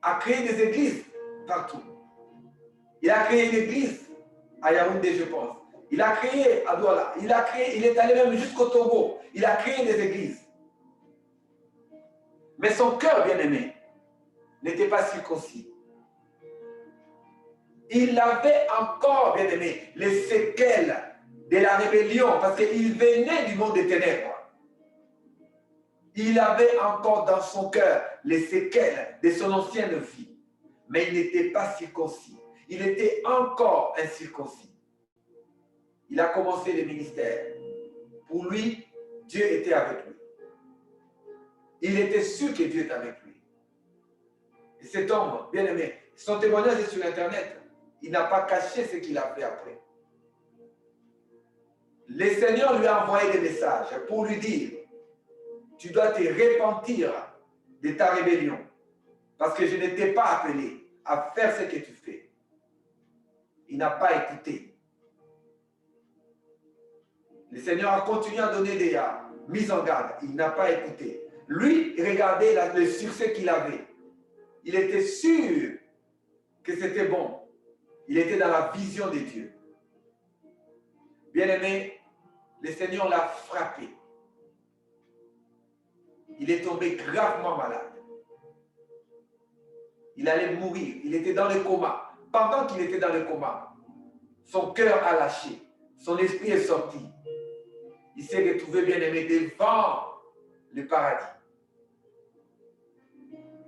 à créer des églises partout. Il a créé une église à Yaoundé, je pense. Il a créé à Douala. Il est allé même jusqu'au Togo. Il a créé des églises. Mais son cœur, bien-aimé, n'était pas circoncis. Il avait encore, bien aimé, les séquelles de la rébellion parce qu'il venait du monde des ténèbres. Il avait encore dans son cœur les séquelles de son ancienne vie. Mais il n'était pas circoncis. Il était encore incirconcis. Il a commencé le ministère. Pour lui, Dieu était avec lui. Il était sûr que Dieu était avec lui. Et cet homme, bien aimé, son témoignage est sur Internet. Il n'a pas caché ce qu'il a fait après. Le Seigneur lui a envoyé des messages pour lui dire, tu dois te repentir de ta rébellion parce que je ne t'ai pas appelé à faire ce que tu fais. Il n'a pas écouté. Le Seigneur a continué à donner des mises en garde. Il n'a pas écouté. Lui, regardez le succès qu'il avait. Il était sûr que c'était bon. Il était dans la vision de Dieu. Bien-aimé, le Seigneur l'a frappé. Il est tombé gravement malade. Il allait mourir. Il était dans le coma. Pendant qu'il était dans le coma, son cœur a lâché. Son esprit est sorti. Il s'est retrouvé, bien-aimé, devant le paradis.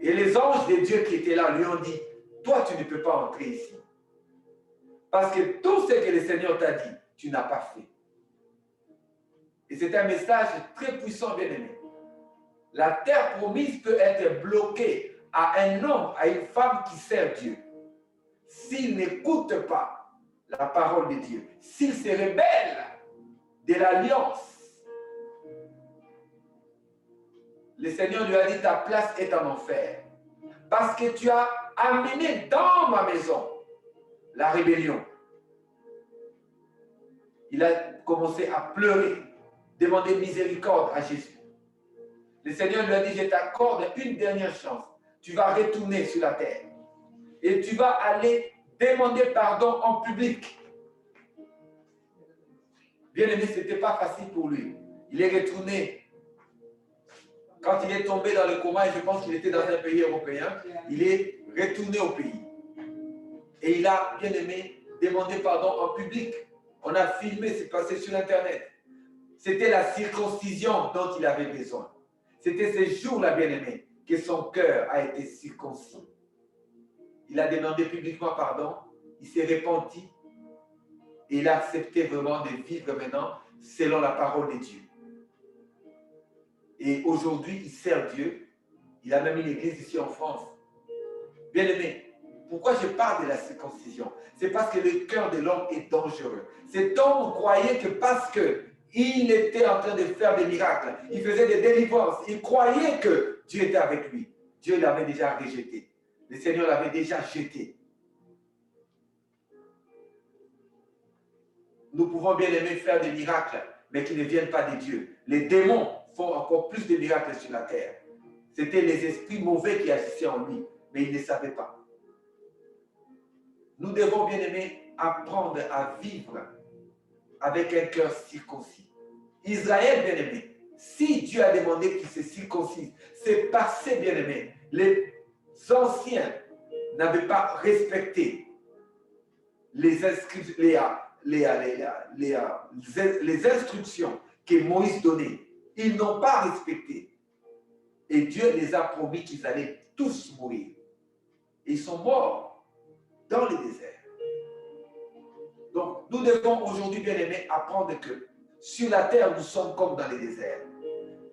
Et les anges de Dieu qui étaient là lui ont dit, toi, tu ne peux pas entrer ici. Parce que tout ce que le Seigneur t'a dit, tu n'as pas fait. Et c'est un message très puissant, bien-aimé. La terre promise peut être bloquée à un homme, à une femme qui sert Dieu, s'il n'écoute pas la parole de Dieu, s'il se rebelle de l'alliance, le Seigneur lui a dit, ta place est en enfer. Parce que tu as amené dans ma maison la rébellion. Il a commencé à pleurer, demander miséricorde à Jésus. Le Seigneur lui a dit, je t'accorde une dernière chance. Tu vas retourner sur la terre. Et tu vas aller demander pardon en public. Bien aimé, ce n'était pas facile pour lui. Il est retourné. Quand il est tombé dans le coma, et je pense qu'il était dans un pays européen, il est retourné au pays. Et il a, bien aimé, demandé pardon en public. On a filmé, c'est passé sur Internet. C'était la circoncision dont il avait besoin. C'était ces jours-là, bien aimé, que son cœur a été circoncis. Il a demandé publiquement pardon, il s'est repenti et il a accepté vraiment de vivre maintenant selon la parole de Dieu. Et aujourd'hui, il sert Dieu. Il a même une église ici en France. Bien aimé, pourquoi je parle de la circoncision? C'est parce que le cœur de l'homme est dangereux. Cet homme croyait que parce qu'il était en train de faire des miracles, il faisait des délivrances, il croyait que Dieu était avec lui. Dieu l'avait déjà rejeté. Le Seigneur l'avait déjà jeté. Nous pouvons bien aimer faire des miracles, mais qui ne viennent pas de Dieu. Les démons font encore plus de miracles sur la terre. C'était les esprits mauvais qui agissaient en lui, mais il ne savait pas. Nous devons bien aimer apprendre à vivre avec un cœur circoncis. Israël, bien aimé, si Dieu a demandé qu'il se circoncise, c'est parce que, bien aimé, les anciens n'avaient pas respecté les instructions que Moïse donnait. Ils n'ont pas respecté. Et Dieu les a promis qu'ils allaient tous mourir. Et ils sont morts dans le désert. Donc, nous devons aujourd'hui, bien aimés, apprendre que sur la terre, nous sommes comme dans le désert.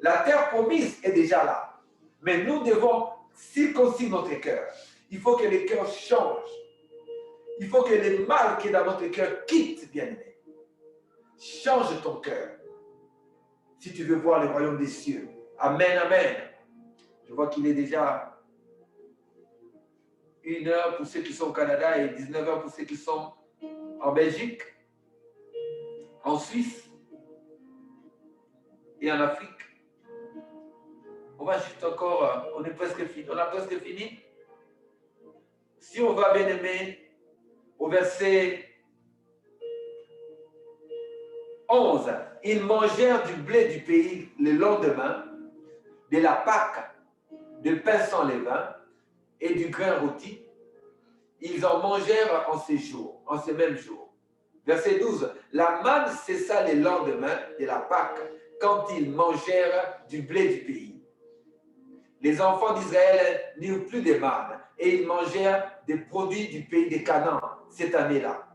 La terre promise est déjà là. Mais nous devons circoncire notre cœur. Il faut que le cœur change. Il faut que le mal qui est dans notre cœur quitte, bien-aimé. Change ton cœur. Si tu veux voir le royaume des cieux. Amen, amen. Je vois qu'il est déjà 1h pour ceux qui sont au Canada et 19h pour ceux qui sont en Belgique, en Suisse et en Afrique. On va juste encore, on est presque fini. On a presque fini. Si on va, bien aimé, au verset 11, ils mangèrent du blé du pays le lendemain, de la Pâque, de pain sans levain et du grain rôti. Ils en mangèrent en ces jours, en ces mêmes jours. Verset 12, la manne cessa le lendemain de la Pâque, quand ils mangèrent du blé du pays. Les enfants d'Israël n'eurent plus de manne, et ils mangèrent des produits du pays de Canaan cette année-là.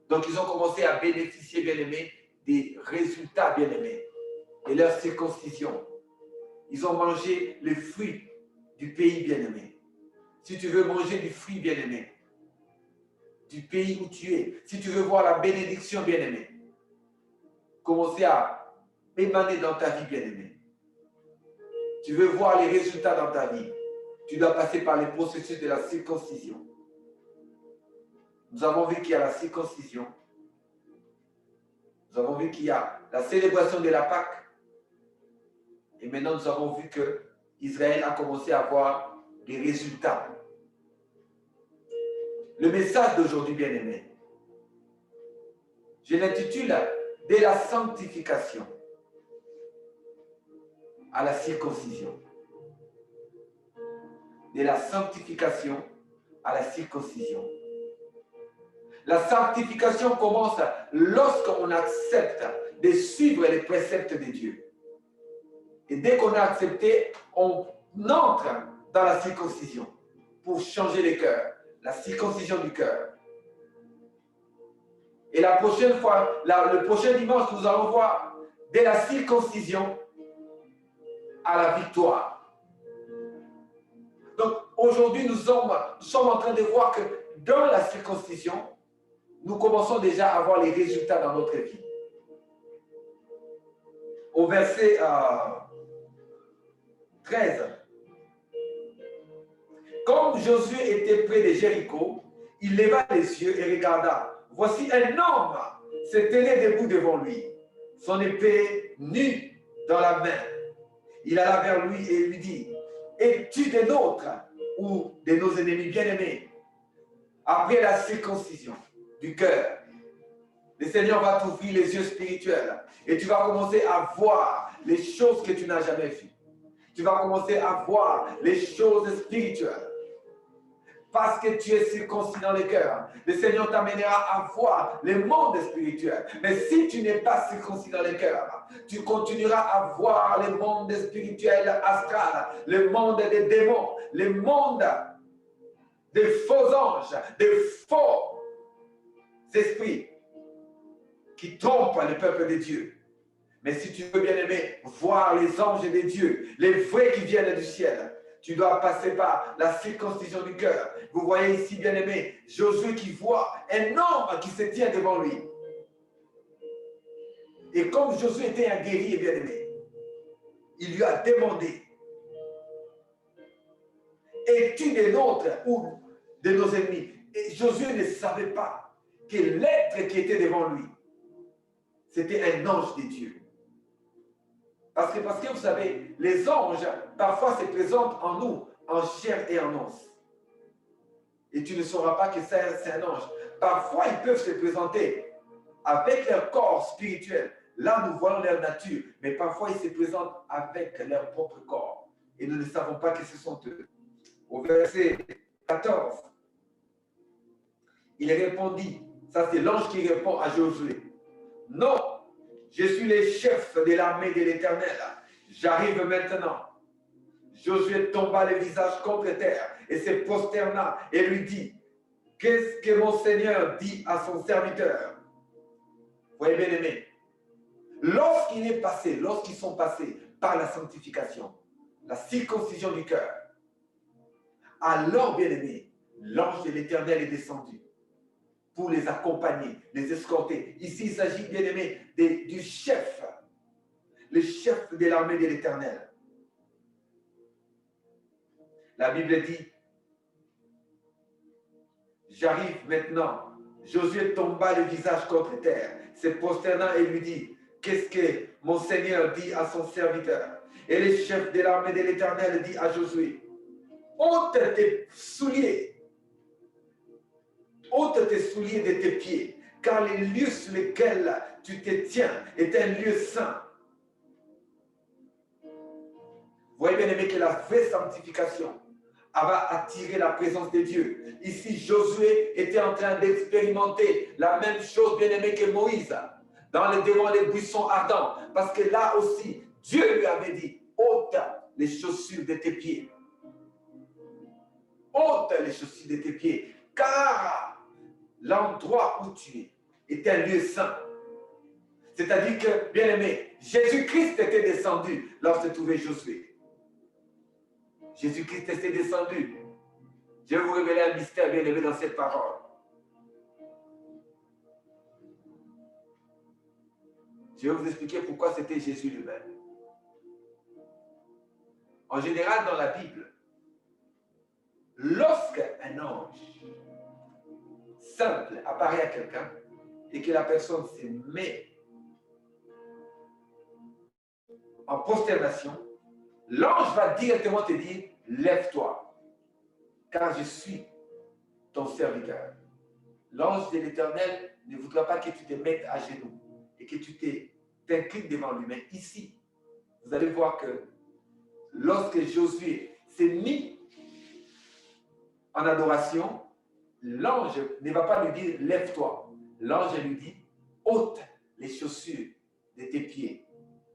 Donc, ils ont commencé à bénéficier, bien-aimés, des résultats, bien-aimés, de leur circoncision. Ils ont mangé les fruits du pays, bien-aimé. Si tu veux manger du fruit, bien-aimé, du pays où tu es, si tu veux voir la bénédiction, bien-aimé, commencer à émaner dans ta vie, bien-aimé. Tu veux voir les résultats dans ta vie, tu dois passer par les processus de la circoncision. Nous avons vu qu'il y a la circoncision. Nous avons vu qu'il y a la célébration de la Pâque. Et maintenant, nous avons vu que Israël a commencé à avoir des résultats. Le message d'aujourd'hui, bien-aimé, je l'intitule « De la sanctification à la circoncision ». De la sanctification à la circoncision. La sanctification commence lorsqu'on accepte de suivre les préceptes de Dieu. Et dès qu'on a accepté, on entre dans la circoncision pour changer le cœur, la circoncision du cœur. Et la prochaine fois, le prochain dimanche, nous allons voir de la circoncision à la victoire. Donc aujourd'hui, nous sommes en train de voir que dans la circoncision, nous commençons déjà à avoir les résultats dans notre vie. Au verset 13, comme Josué était près de Jéricho, il leva les yeux et regarda. Voici un homme se tenait debout devant lui, son épée nue dans la main. Il alla vers lui et lui dit, es-tu des nôtres ou de nos ennemis bien-aimés? Après la circoncision du cœur, le Seigneur va t'ouvrir les yeux spirituels et tu vas commencer à voir les choses que tu n'as jamais vues. Tu vas commencer à voir les choses spirituelles. Parce que tu es circoncis dans le cœur, le Seigneur t'amènera à voir le monde spirituel. Mais si tu n'es pas circoncis dans le cœur, tu continueras à voir le monde spirituel astral, le monde des démons, le monde des faux anges, des faux esprits qui trompent le peuple de Dieu. Mais si tu veux, bien aimé, voir les anges de Dieu, les vrais qui viennent du ciel, tu dois passer par la circoncision du cœur. Vous voyez ici, bien aimé, Josué qui voit un homme qui se tient devant lui. Et comme Josué était un guerrier, bien aimé, il lui a demandé, es-tu des nôtres ou de nos ennemis? Et Josué ne savait pas que l'être qui était devant lui, c'était un ange de Dieu. Parce que vous savez, les anges, parfois, se présentent en nous, en chair et en os. Et tu ne sauras pas que c'est un ange. Parfois, ils peuvent se présenter avec leur corps spirituel. Là, nous voyons leur nature. Mais parfois, ils se présentent avec leur propre corps. Et nous ne savons pas que ce sont eux. Au verset 14, il répondit, ça c'est l'ange qui répond à Josué, non, je suis le chef de l'armée de l'Éternel. J'arrive maintenant. Josué tomba le visage contre terre et se prosterna et lui dit, qu'est-ce que mon Seigneur dit à son serviteur? Voyez bien aimé, lorsqu'ils sont passés par la sanctification, la circoncision du cœur, alors bien aimé, l'ange de l'Éternel est descendu pour les accompagner, les escorter. Ici, il s'agit, bien aimé, du chef, le chef de l'armée de l'Éternel. La Bible dit, j'arrive maintenant. Josué tomba le visage contre terre, se prosterna et lui dit, qu'est-ce que mon Seigneur dit à son serviteur? Et le chef de l'armée de l'Éternel dit à Josué, ôte tes souliers de tes pieds, car les lieux sur lesquels tu te tiens est un lieu saint. Vous voyez bien aimé que la vraie sanctification va attirer la présence de Dieu. Ici, Josué était en train d'expérimenter la même chose, bien aimé, que Moïse, devant les buissons ardents. Parce que là aussi, Dieu lui avait dit, ôte les chaussures de tes pieds. Ôte les chaussures de tes pieds, car l'endroit où tu es est un lieu saint. C'est-à-dire que, bien aimé, Jésus-Christ était descendu lorsque trouvait Josué. Jésus-Christ était descendu. Je vais vous révéler un mystère bien aimé dans cette parole. Je vais vous expliquer pourquoi c'était Jésus lui-même. En général, dans la Bible, lorsqu'un ange simple apparaît à quelqu'un et que la personne se met en prosternation, l'ange va directement te dire, lève-toi, car je suis ton serviteur. L'ange de l'Éternel ne voudra pas que tu te mettes à genoux et que tu t'inclines devant lui. Mais ici, vous allez voir que lorsque Josué s'est mis en adoration, l'ange ne va pas lui dire, lève-toi. L'ange lui dit, ôte les chaussures de tes pieds,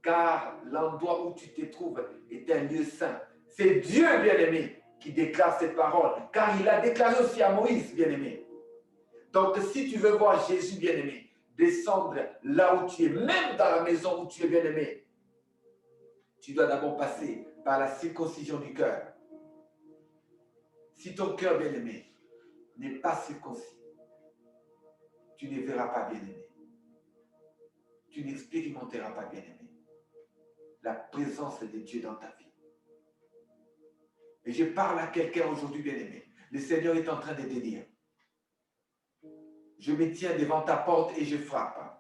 car l'endroit où tu te trouves est un lieu saint. C'est Dieu, bien-aimé, qui déclare cette parole, car il a déclaré aussi à Moïse, bien-aimé. Donc, si tu veux voir Jésus, bien-aimé, descendre là où tu es, même dans la maison où tu es, bien-aimé, tu dois d'abord passer par la circoncision du cœur. Si ton cœur, bien-aimé, n'est pas circoncis, tu ne verras pas, bien-aimé. Tu n'expérimenteras pas, bien-aimé, la présence de Dieu dans ta vie. Et je parle à quelqu'un aujourd'hui, bien-aimé. Le Seigneur est en train de te dire, je me tiens devant ta porte et je frappe.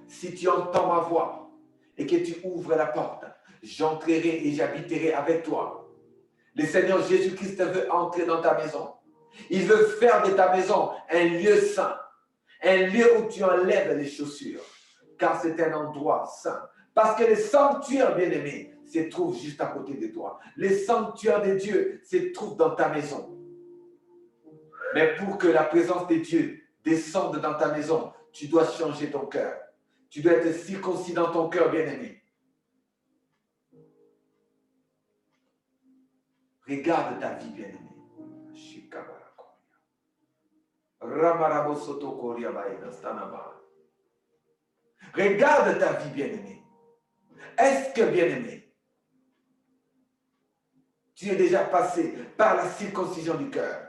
Si tu entends ma voix et que tu ouvres la porte, j'entrerai et j'habiterai avec toi. Le Seigneur Jésus-Christ veut entrer dans ta maison. Il veut faire de ta maison un lieu saint, un lieu où tu enlèves les chaussures, car c'est un endroit saint. Parce que le sanctuaire, bien-aimé, se trouve juste à côté de toi. Le sanctuaire de Dieu se trouve dans ta maison. Mais pour que la présence de Dieu descende dans ta maison, tu dois changer ton cœur. Tu dois être circoncis dans ton cœur, bien-aimé. Regarde ta vie, bien-aimé. Regarde ta vie, bien-aimé. Est-ce que, bien-aimé, tu es déjà passé par la circoncision du cœur?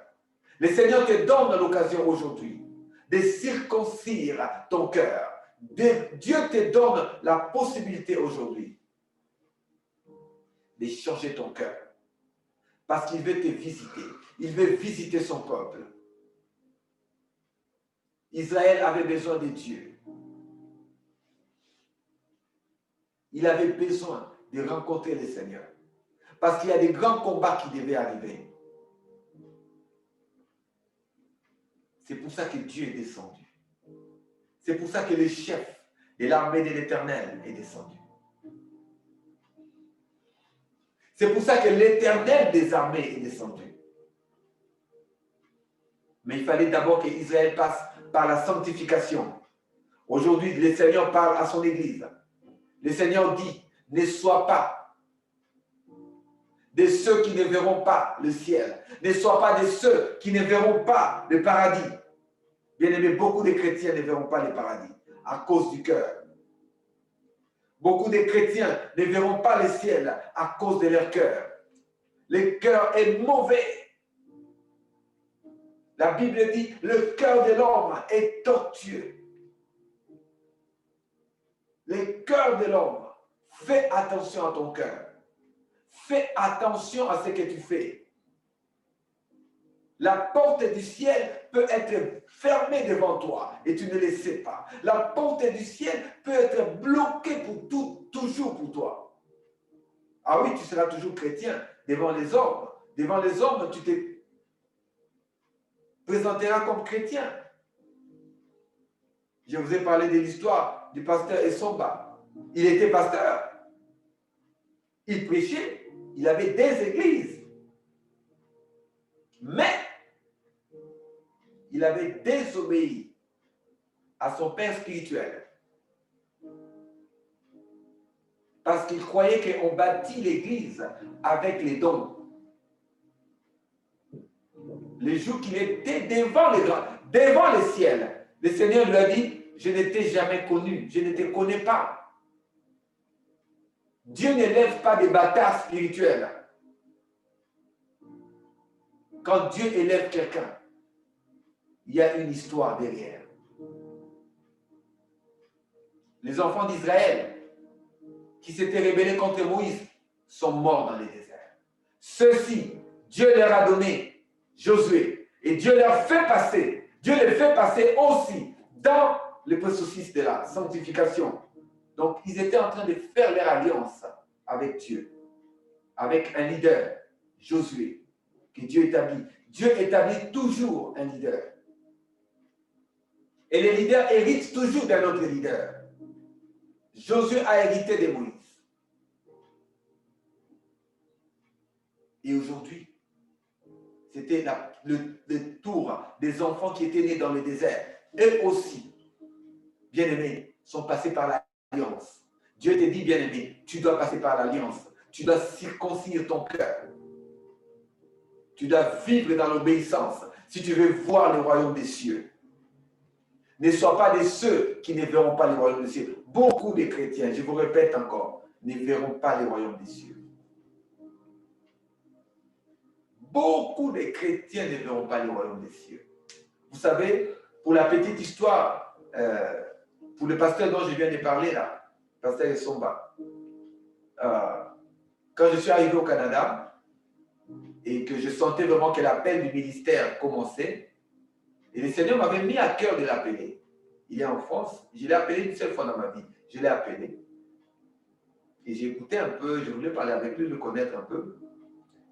Le Seigneur te donne l'occasion aujourd'hui de circoncire ton cœur. Dieu te donne la possibilité aujourd'hui de changer ton cœur. Parce qu'il veut te visiter. Il veut visiter son peuple. Israël avait besoin de Dieu. Il avait besoin de rencontrer le Seigneur. Parce qu'il y a des grands combats qui devaient arriver. C'est pour ça que Dieu est descendu. C'est pour ça que le chef de l'armée de l'Éternel est descendu. C'est pour ça que l'Éternel des armées est descendu. Mais il fallait d'abord que Israël passe par la sanctification. Aujourd'hui, le Seigneur parle à son Église. Le Seigneur dit, ne sois pas de ceux qui ne verront pas le ciel. Ne sois pas de ceux qui ne verront pas le paradis. Bien aimé, beaucoup de chrétiens ne verront pas le paradis à cause du cœur. Beaucoup de chrétiens ne verront pas le ciel à cause de leur cœur. Le cœur est mauvais. La Bible dit, le cœur de l'homme est tortueux. Le cœur de l'homme, fais attention à ton cœur. Fais attention à ce que tu fais. La porte du ciel peut être fermée devant toi et tu ne le sais pas. La porte du ciel peut être bloquée pour toujours pour toi. Ah oui, tu seras toujours chrétien devant les hommes. Devant les hommes, tu te présenteras comme chrétien. Je vous ai parlé de l'histoire du pasteur Essomba. Il était pasteur. Il prêchait. Il avait des églises. Mais il avait désobéi à son père spirituel. Parce qu'il croyait qu'on bâtit l'église avec les dons. Le jour qu'il était devant le ciel, le Seigneur lui a dit, je ne t'ai jamais connu, je ne te connais pas. Dieu ne lève pas des bâtards spirituels. Quand Dieu élève quelqu'un, il y a une histoire derrière. Les enfants d'Israël qui s'étaient rebellés contre Moïse sont morts dans le désert. Ceux-ci, Dieu leur a donné Josué et Dieu leur fait passer. Dieu les fait passer aussi dans le processus de la sanctification. Donc, ils étaient en train de faire leur alliance avec Dieu, avec un leader, Josué, que Dieu établit. Dieu établit toujours un leader. Et les leaders héritent toujours d'un autre leader. Josué a hérité de Moïse. Et aujourd'hui, c'était le tour des enfants qui étaient nés dans le désert. Eux aussi, bien-aimés, sont passés par l'alliance. Dieu te dit, bien-aimé, tu dois passer par l'alliance. Tu dois circoncire ton cœur. Tu dois vivre dans l'obéissance si tu veux voir le royaume des cieux. Ne sois pas de ceux qui ne verront pas le royaume des cieux. Beaucoup de chrétiens, je vous répète encore, ne verront pas le royaume des cieux. beaucoup de chrétiens ne verront pas le royaume des cieux. Vous savez, pour la petite histoire, pour le pasteur dont je viens de parler là, pasteur Essomba, quand je suis arrivé au Canada et que je sentais vraiment que l'appel du ministère commençait, et le Seigneur m'avait mis à cœur de l'appeler. Il est en France, je l'ai appelé une seule fois dans ma vie, je l'ai appelé. Et j'ai écouté un peu, je voulais parler avec lui, le connaître un peu.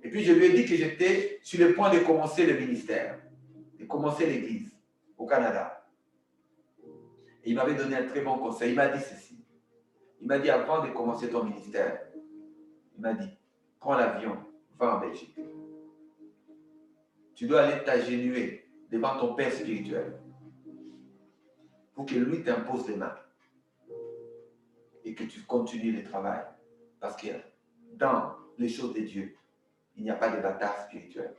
Et puis je lui ai dit que j'étais sur le point de commencer le ministère, de commencer l'église au Canada. Et il m'avait donné un très bon conseil. Il m'a dit ceci. Il m'a dit, avant de commencer ton ministère, il m'a dit, prends l'avion, va en Belgique. Tu dois aller t'agenouiller devant ton Père spirituel pour que lui t'impose les mains et que tu continues le travail. Parce que dans les choses de Dieu, il n'y a pas de bataille spirituelle.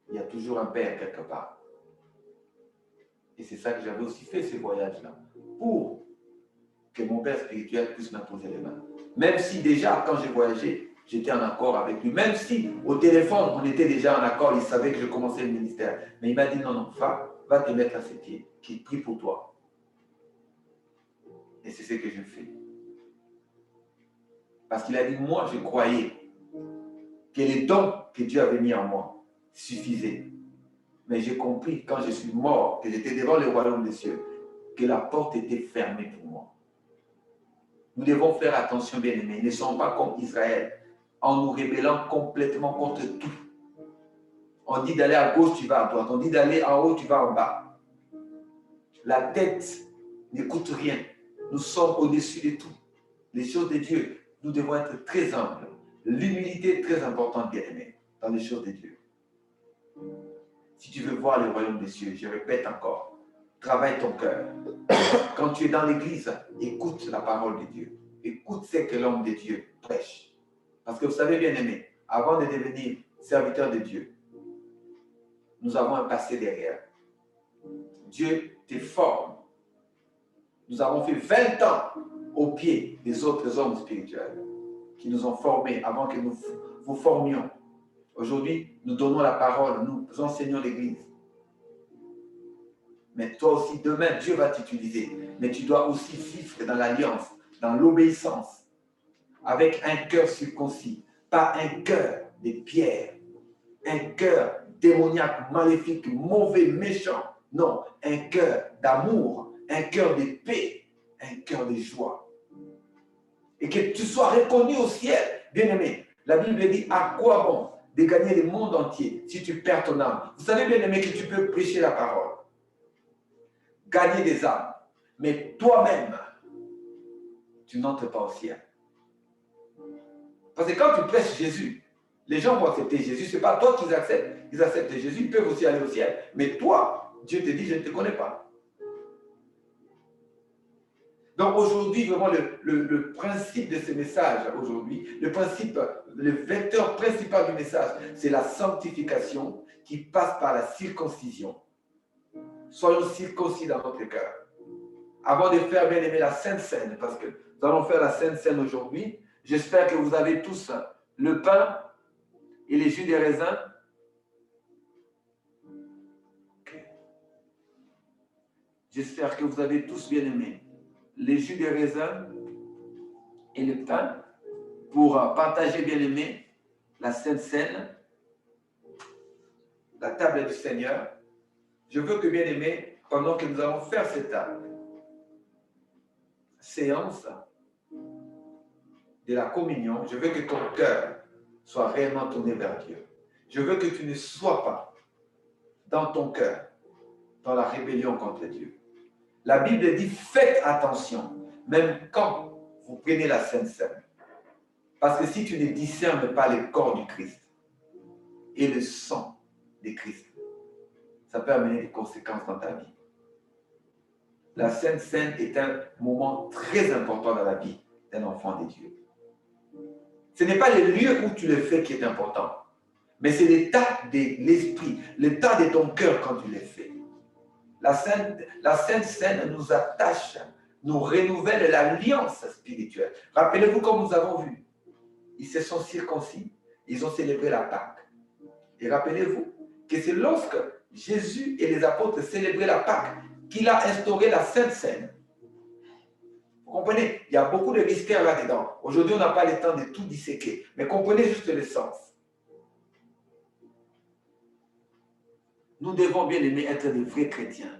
Il y a toujours un Père quelque part. Et c'est ça que j'avais aussi fait, ces voyages-là, pour que mon Père spirituel puisse m'imposer les mains. Même si déjà, quand j'ai voyagé, j'étais en accord avec lui. Même si au téléphone, on était déjà en accord, il savait que je commençais le ministère. Mais il m'a dit, non, non, va te mettre à ses pieds, qu'il prie pour toi. Et c'est ce que je fais. Parce qu'il a dit, moi, je croyais que les dons que Dieu avait mis en moi suffisaient. Mais j'ai compris, quand je suis mort, que j'étais devant le royaume des cieux, que la porte était fermée pour moi. Nous devons faire attention, bien-aimés. Ne sommes pas comme Israël, en nous rébellant complètement contre tout. On dit d'aller à gauche, tu vas à droite. On dit d'aller en haut, tu vas en bas. La tête n'écoute rien. Nous sommes au-dessus de tout. Les choses de Dieu, nous devons être très humbles. L'humilité est très importante, bien-aimés, dans les choses de Dieu. Si tu veux voir le royaume des cieux, je répète encore, travaille ton cœur. Quand tu es dans l'église, écoute la parole de Dieu. Écoute ce que l'homme de Dieu prêche. Parce que vous savez, bien-aimés, avant de devenir serviteur de Dieu, nous avons un passé derrière. Dieu te forme. Nous avons fait 20 ans au pied des autres hommes spirituels qui nous ont formés avant que nous vous formions. Aujourd'hui, nous donnons la parole, nous enseignons l'Église. Mais toi aussi, demain, Dieu va t'utiliser. Mais tu dois aussi vivre dans l'alliance, dans l'obéissance, avec un cœur circoncis, pas un cœur de pierre, un cœur démoniaque, maléfique, mauvais, méchant. Non, un cœur d'amour, un cœur de paix, un cœur de joie. Et que tu sois reconnu au ciel, bien-aimé. La Bible dit, à quoi bon de gagner le monde entier si tu perds ton âme? Vous savez, bien-aimé, que tu peux prêcher la parole, gagner des âmes, mais toi-même, tu n'entres pas au ciel. Parce que quand tu prêches Jésus, les gens vont accepter Jésus. Ce n'est pas toi qu'ils acceptent. Ils acceptent Jésus, ils peuvent aussi aller au ciel. Mais toi, Dieu te dit, je ne te connais pas. Donc aujourd'hui, vraiment, le principe de ce message, aujourd'hui, le vecteur principal du message, c'est la sanctification qui passe par la circoncision. Soyons circoncis dans notre cœur. Avant de faire, bien aimé, la Sainte Seine, parce que nous allons faire la Sainte Seine aujourd'hui, j'espère que vous avez tous le pain et les jus de raisin. Okay. J'espère que vous avez tous, bien aimé, les jus de raisin et le pain pour partager, bien aimé, la Sainte Seine, la table du Seigneur. Je veux que, bien aimé, pendant que nous allons faire cette séance de la communion, je veux que ton cœur soit réellement tourné vers Dieu. Je veux que tu ne sois pas dans ton cœur dans la rébellion contre Dieu. La Bible dit, faites attention, même quand vous prenez la Sainte Seine. Parce que si tu ne discernes pas le corps du Christ et le sang de Christ, ça peut amener des conséquences dans ta vie. La Sainte Seine est un moment très important dans la vie d'un enfant de Dieu. Ce n'est pas le lieu où tu le fais qui est important, mais c'est l'état de l'esprit, l'état de ton cœur quand tu le fais. La Sainte Seine nous attache, nous renouvelle l'alliance spirituelle. Rappelez-vous comme nous avons vu, ils se sont circoncis, ils ont célébré la Pâque. Et rappelez-vous que c'est lorsque Jésus et les apôtres célébraient la Pâque qu'il a instauré la Sainte Seine. Vous comprenez? Il y a beaucoup de mystères là-dedans. Aujourd'hui, on n'a pas le temps de tout disséquer, mais comprenez juste l'essence. Nous devons bien aimer être des vrais chrétiens.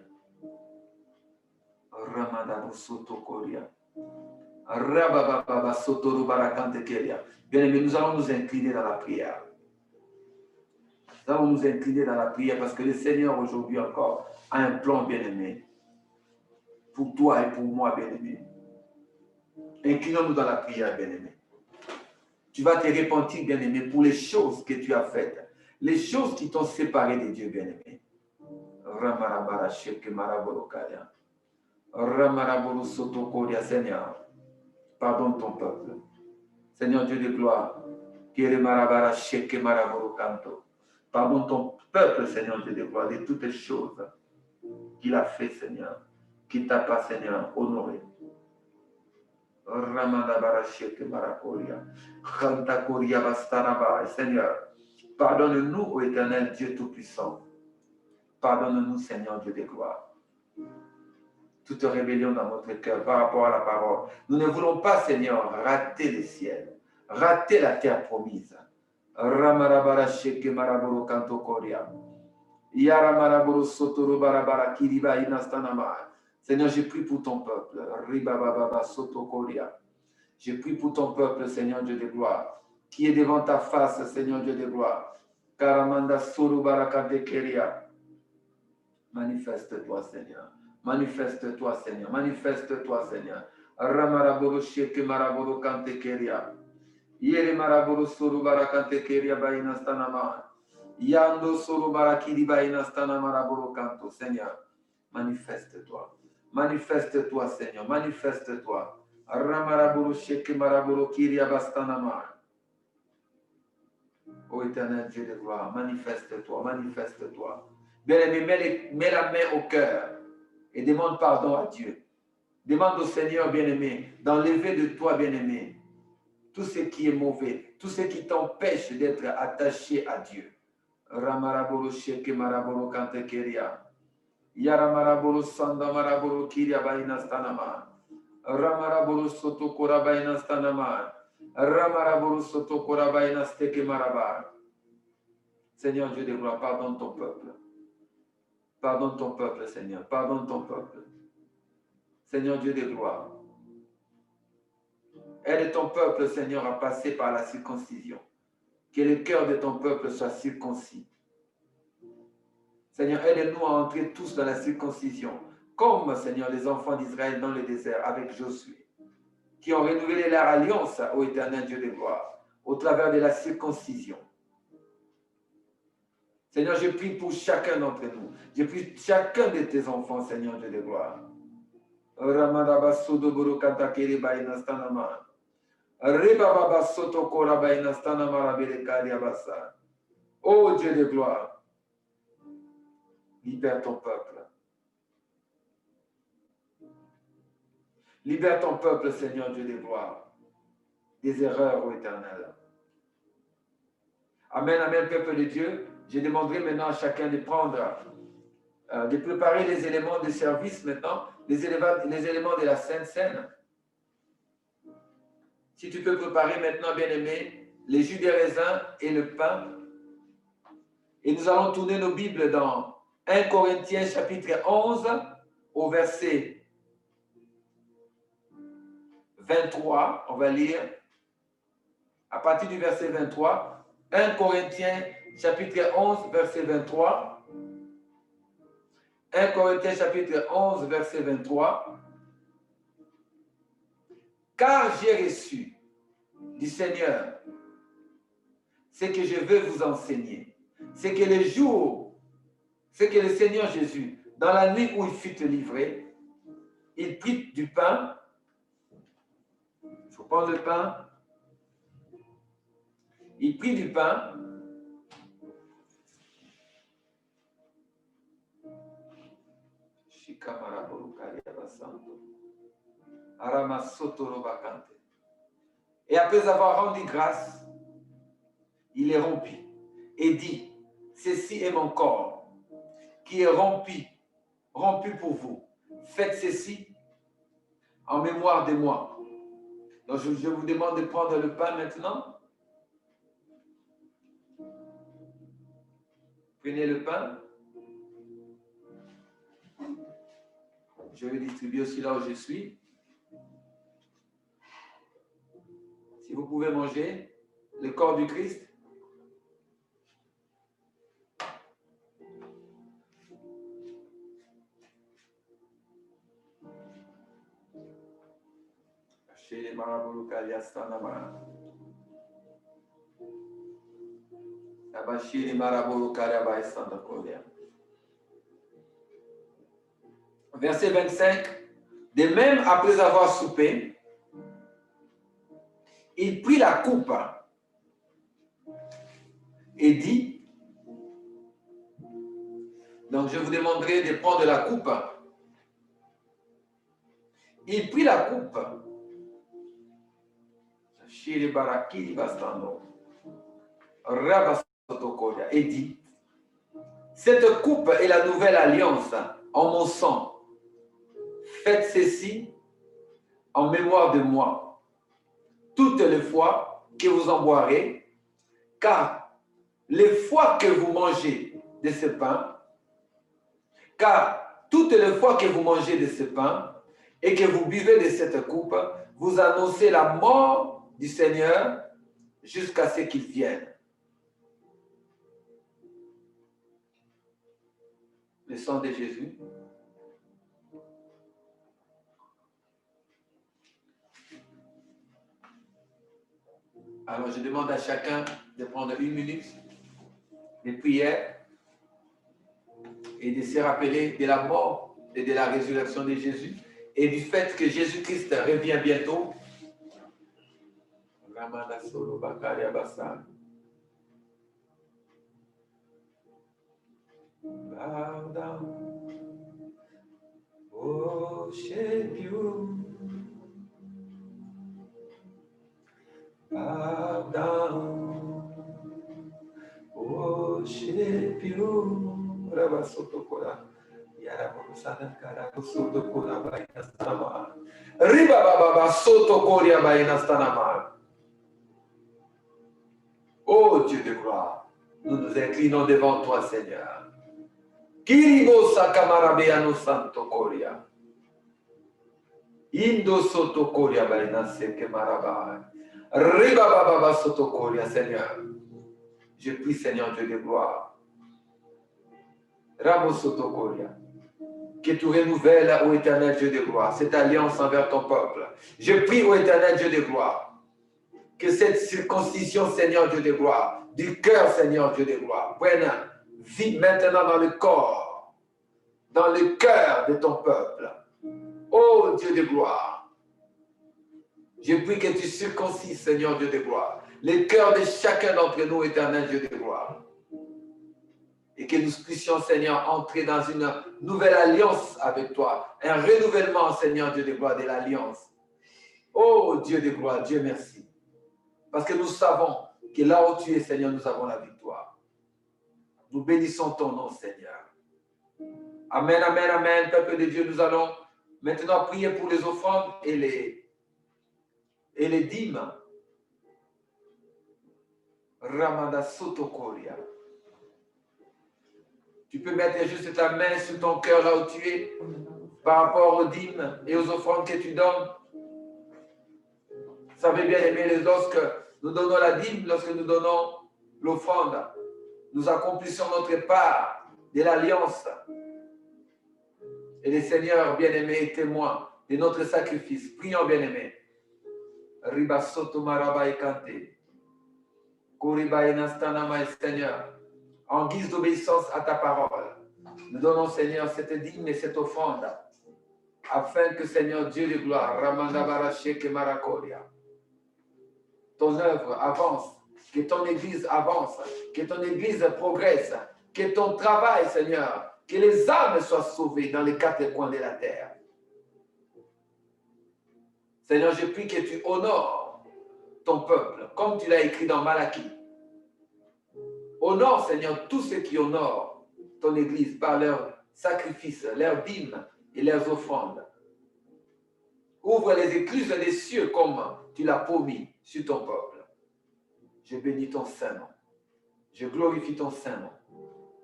Bien aimé, nous allons nous incliner dans la prière. Nous allons nous incliner dans la prière parce que le Seigneur aujourd'hui encore a un plan bien aimé. Pour toi et pour moi, bien aimé. Inclinons-nous dans la prière, bien aimé. Tu vas te repentir, bien aimé, pour les choses que tu as faites. Les choses qui t'ont séparé de Dieu, bien aimé. Seigneur, pardonne ton peuple. Seigneur Dieu de gloire, pardonne ton peuple, Seigneur Dieu de gloire, de toutes les choses qu'il a fait, Seigneur, qui t'a pas, Seigneur, honoré. Seigneur, pardonne-nous, ô éternel Dieu Tout-Puissant. Pardonne-nous, Seigneur Dieu de gloire. Toute rébellion dans notre cœur par rapport à la parole. Nous ne voulons pas, Seigneur, rater le ciel, rater la terre promise. Seigneur, j'ai pris pour ton peuple. J'ai pris pour ton peuple, Seigneur Dieu de gloire, qui est devant ta face, Seigneur Dieu de gloire. Manifeste-toi, Seigneur. Manifeste-toi, Seigneur. Manifeste-toi, Seigneur. Ramaraboro sheke maraboro kante keria. Yere maraboro soro barakante keria bainastanama. Yando soro barakiri bainastana maraboro kanto. Seigneur, manifeste-toi. Manifeste-toi, Seigneur. Manifeste-toi. Ramaraboro sheke maraboro kiria bastanama. Ô éternel Dieu de gloire, manifeste-toi, manifeste-toi. Bien-aimé, mets la main au cœur et demande pardon à Dieu. Demande au Seigneur, bien-aimé, d'enlever de toi, bien-aimé, tout ce qui est mauvais, tout ce qui t'empêche d'être attaché à Dieu. Ramaraboro sheke maraboro kante keria. Yaramaraboro sanda maraboro kiria bainastanama. Ramaraboro soto kora bainastanama. Ramaraboro soto kora bainasteke maraba. Seigneur Dieu de gloire, pardonne ton peuple. Pardonne ton peuple, Seigneur. Pardonne ton peuple. Seigneur Dieu de gloire. Aide ton peuple, Seigneur, à passer par la circoncision. Que le cœur de ton peuple soit circoncis. Seigneur, aide-nous à entrer tous dans la circoncision. Comme, Seigneur, les enfants d'Israël dans le désert avec Josué, qui ont renouvelé leur alliance au éternel Dieu de gloire, au travers de la circoncision. Seigneur, je prie pour chacun d'entre nous. Je prie pour chacun de tes enfants, Seigneur Dieu de gloire. Oh Dieu de gloire, libère ton peuple. Libère ton peuple, Seigneur Dieu de gloire, des erreurs, ô éternel. Amen, amen, peuple de Dieu. Je demanderai maintenant à chacun de prendre, de préparer les éléments de service maintenant, les éléments de la Sainte Seine. Si tu peux préparer maintenant, bien-aimé, les jus de raisin et le pain. Et nous allons tourner nos Bibles dans 1 Corinthiens chapitre 11 au verset 23. On va lire à partir du verset 23. 1 Corinthiens chapitre 11 verset 23. 1 Corinthiens chapitre 11 verset 23. Car j'ai reçu du Seigneur ce que je veux vous enseigner. C'est que le jour, c'est que le Seigneur Jésus, dans la nuit où il fut livré, il prit du pain. Il faut prendre le pain. Il prit du pain. Et après avoir rendu grâce, il les rompit et dit, ceci est mon corps qui est rompu pour vous. Faites ceci en mémoire de moi. Donc, je vous demande de prendre le pain maintenant. Prenez le pain. Je vais distribuer aussi là où je suis. Si vous pouvez manger le corps du Christ. Verset 25. De même, après avoir soupé, il prit la coupe et dit, donc je vous demanderai de prendre la coupe. Il prit la coupe et dit, cette coupe est la nouvelle alliance en mon sang. Faites ceci en mémoire de moi, toutes les fois que vous en boirez, car les fois que vous mangez de ce pain, car toutes les fois que vous mangez de ce pain et que vous buvez de cette coupe, vous annoncez la mort du Seigneur jusqu'à ce qu'il vienne. Le sang de Jésus. Alors, je demande à chacun de prendre 1 minute de prière et de se rappeler de la mort et de la résurrection de Jésus et du fait que Jésus-Christ revient bientôt. Bow down, worship you. Bow down, worship you. Rabasotokora. Yarabosanakarabosotokora bainastanama. Ribababa sotokoria bainastanama. Oh Dieu de gloire, nous nous inclinons devant toi, Seigneur. Kiribo sakamarabeano santokoria. Indo sotokoria bainaseke marabai. Ribababa sotokoria, Seigneur. Je prie, Seigneur Dieu de gloire. Ramo sotokoria. Que tu renouvelles, ô éternel Dieu de gloire, cette alliance envers ton peuple. Je prie, ô éternel Dieu de gloire, que cette circoncision, Seigneur Dieu de gloire, du cœur, Seigneur Dieu de gloire, prenne vie maintenant dans le corps, dans le cœur de ton peuple. Ô Dieu de gloire, je prie que tu circoncises, Seigneur Dieu de gloire, le cœur de chacun d'entre nous, éternel Dieu de gloire. Et que nous puissions, Seigneur, entrer dans une nouvelle alliance avec toi. Un renouvellement, Seigneur Dieu de gloire, de l'alliance. Oh Dieu de gloire, Dieu merci. Parce que nous savons que là où tu es, Seigneur, nous avons la victoire. Nous bénissons ton nom, Seigneur. Amen, amen, amen. Peuple de Dieu, nous allons maintenant prier pour les offrandes et les dîmes. Ramada Sotokoria. Tu peux mettre juste ta main sur ton cœur là où tu es par rapport aux dîmes et aux offrandes que tu donnes. Vous savez bien aimer, lorsque nous donnons la dîme, lorsque nous donnons l'offrande, nous accomplissons notre part de l'alliance. Et le Seigneur bien-aimé est témoin de notre sacrifice. Prions bien-aimé. Ribasoto marabai kante. Koribai nastanama, Seigneur. En guise d'obéissance à ta parole, nous donnons, Seigneur, cette dîme et cette offrande, afin que, Seigneur Dieu de gloire, Ramandabarache Marakoria, ton œuvre avance, que ton église avance, que ton église progresse, que ton travail, Seigneur, que les âmes soient sauvées dans les 4 coins de la terre. Seigneur, je prie que tu honores ton peuple, comme tu l'as écrit dans Malachie. Honore, Seigneur, tous ceux qui honorent ton Église par leurs sacrifices, leurs dîmes et leurs offrandes. Ouvre les écluses des cieux comme tu l'as promis sur ton peuple. Je bénis ton Saint-Nom. Je glorifie ton Saint-Nom.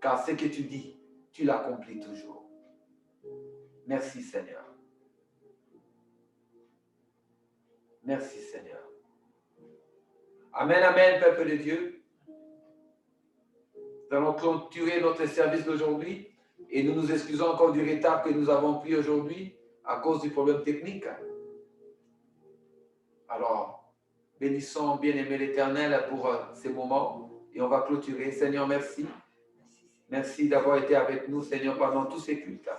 Car ce que tu dis, tu l'accomplis toujours. Merci, Seigneur. Merci, Seigneur. Amen, amen, peuple de Dieu. Nous allons clôturer notre service d'aujourd'hui et nous nous excusons encore du retard que nous avons pris aujourd'hui à cause du problème technique. Alors, bénissons bien-aimé l'Éternel pour ces moments et on va clôturer. Seigneur, merci. Merci d'avoir été avec nous, Seigneur, pendant tous ces cultes.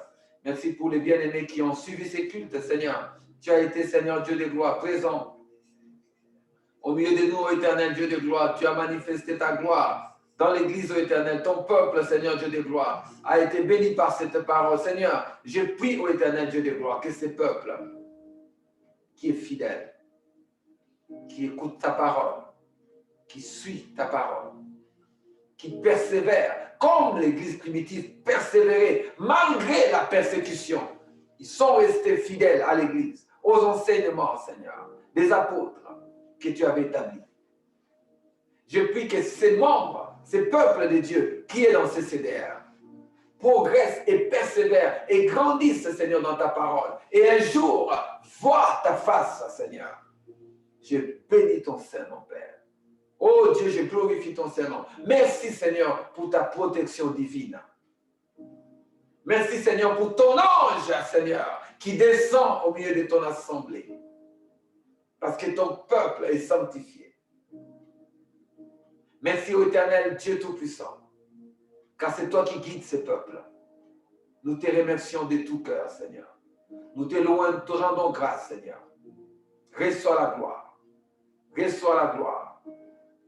Merci pour les bien-aimés qui ont suivi ces cultes, Seigneur. Tu as été, Seigneur, Dieu de gloire, présent au milieu de nous, ô Éternel, Dieu de gloire. Tu as manifesté ta gloire dans l'Église, ô Éternel. Ton peuple, Seigneur, Dieu de gloire, a été béni par cette parole. Seigneur, je prie, ô Éternel, Dieu de gloire, que ce peuple qui est fidèle, qui écoute ta parole, qui suit ta parole, qui persévère, comme l'Église primitive persévérait malgré la persécution. Ils sont restés fidèles à l'Église, aux enseignements, Seigneur, des apôtres que tu avais établis. Je prie que ces membres, ces peuples de Dieu qui est dans ce CDR, progressent et persévèrent et grandissent, Seigneur, dans ta parole. Et un jour, voir ta face, Seigneur. Je bénis ton Saint-Nom, Père. Oh Dieu, je glorifie ton Saint-Nom. Merci, Seigneur, pour ta protection divine. Merci, Seigneur, pour ton ange, Seigneur, qui descend au milieu de ton assemblée. Parce que ton peuple est sanctifié. Merci, ô Éternel, Dieu Tout-Puissant, car c'est toi qui guides ce peuple. Nous te remercions de tout cœur, Seigneur. Nous te louons, te rendons grâce, Seigneur. Reçois la gloire. Reçois la gloire.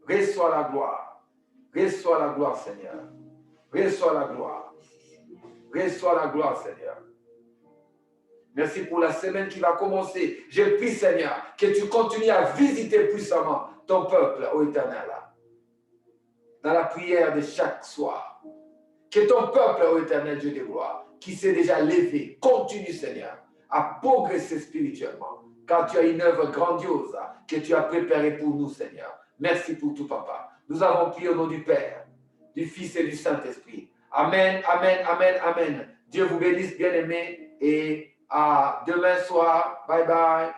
Reçois la gloire. Reçois la gloire, Seigneur. Reçois la gloire. Reçois la gloire, Seigneur. Merci pour la semaine qui va commencer. Je prie, Seigneur, que tu continues à visiter puissamment ton peuple, ô Éternel, dans la prière de chaque soir. Que ton peuple, ô Éternel, Dieu de gloire, qui s'est déjà levé, continue, Seigneur, à progresser spirituellement, car tu as une œuvre grandiose que tu as préparée pour nous, Seigneur. Merci pour tout, Papa. Nous avons prié au nom du Père, du Fils et du Saint-Esprit. Amen, amen, amen, amen. Dieu vous bénisse, bien-aimés, et à demain soir. Bye bye.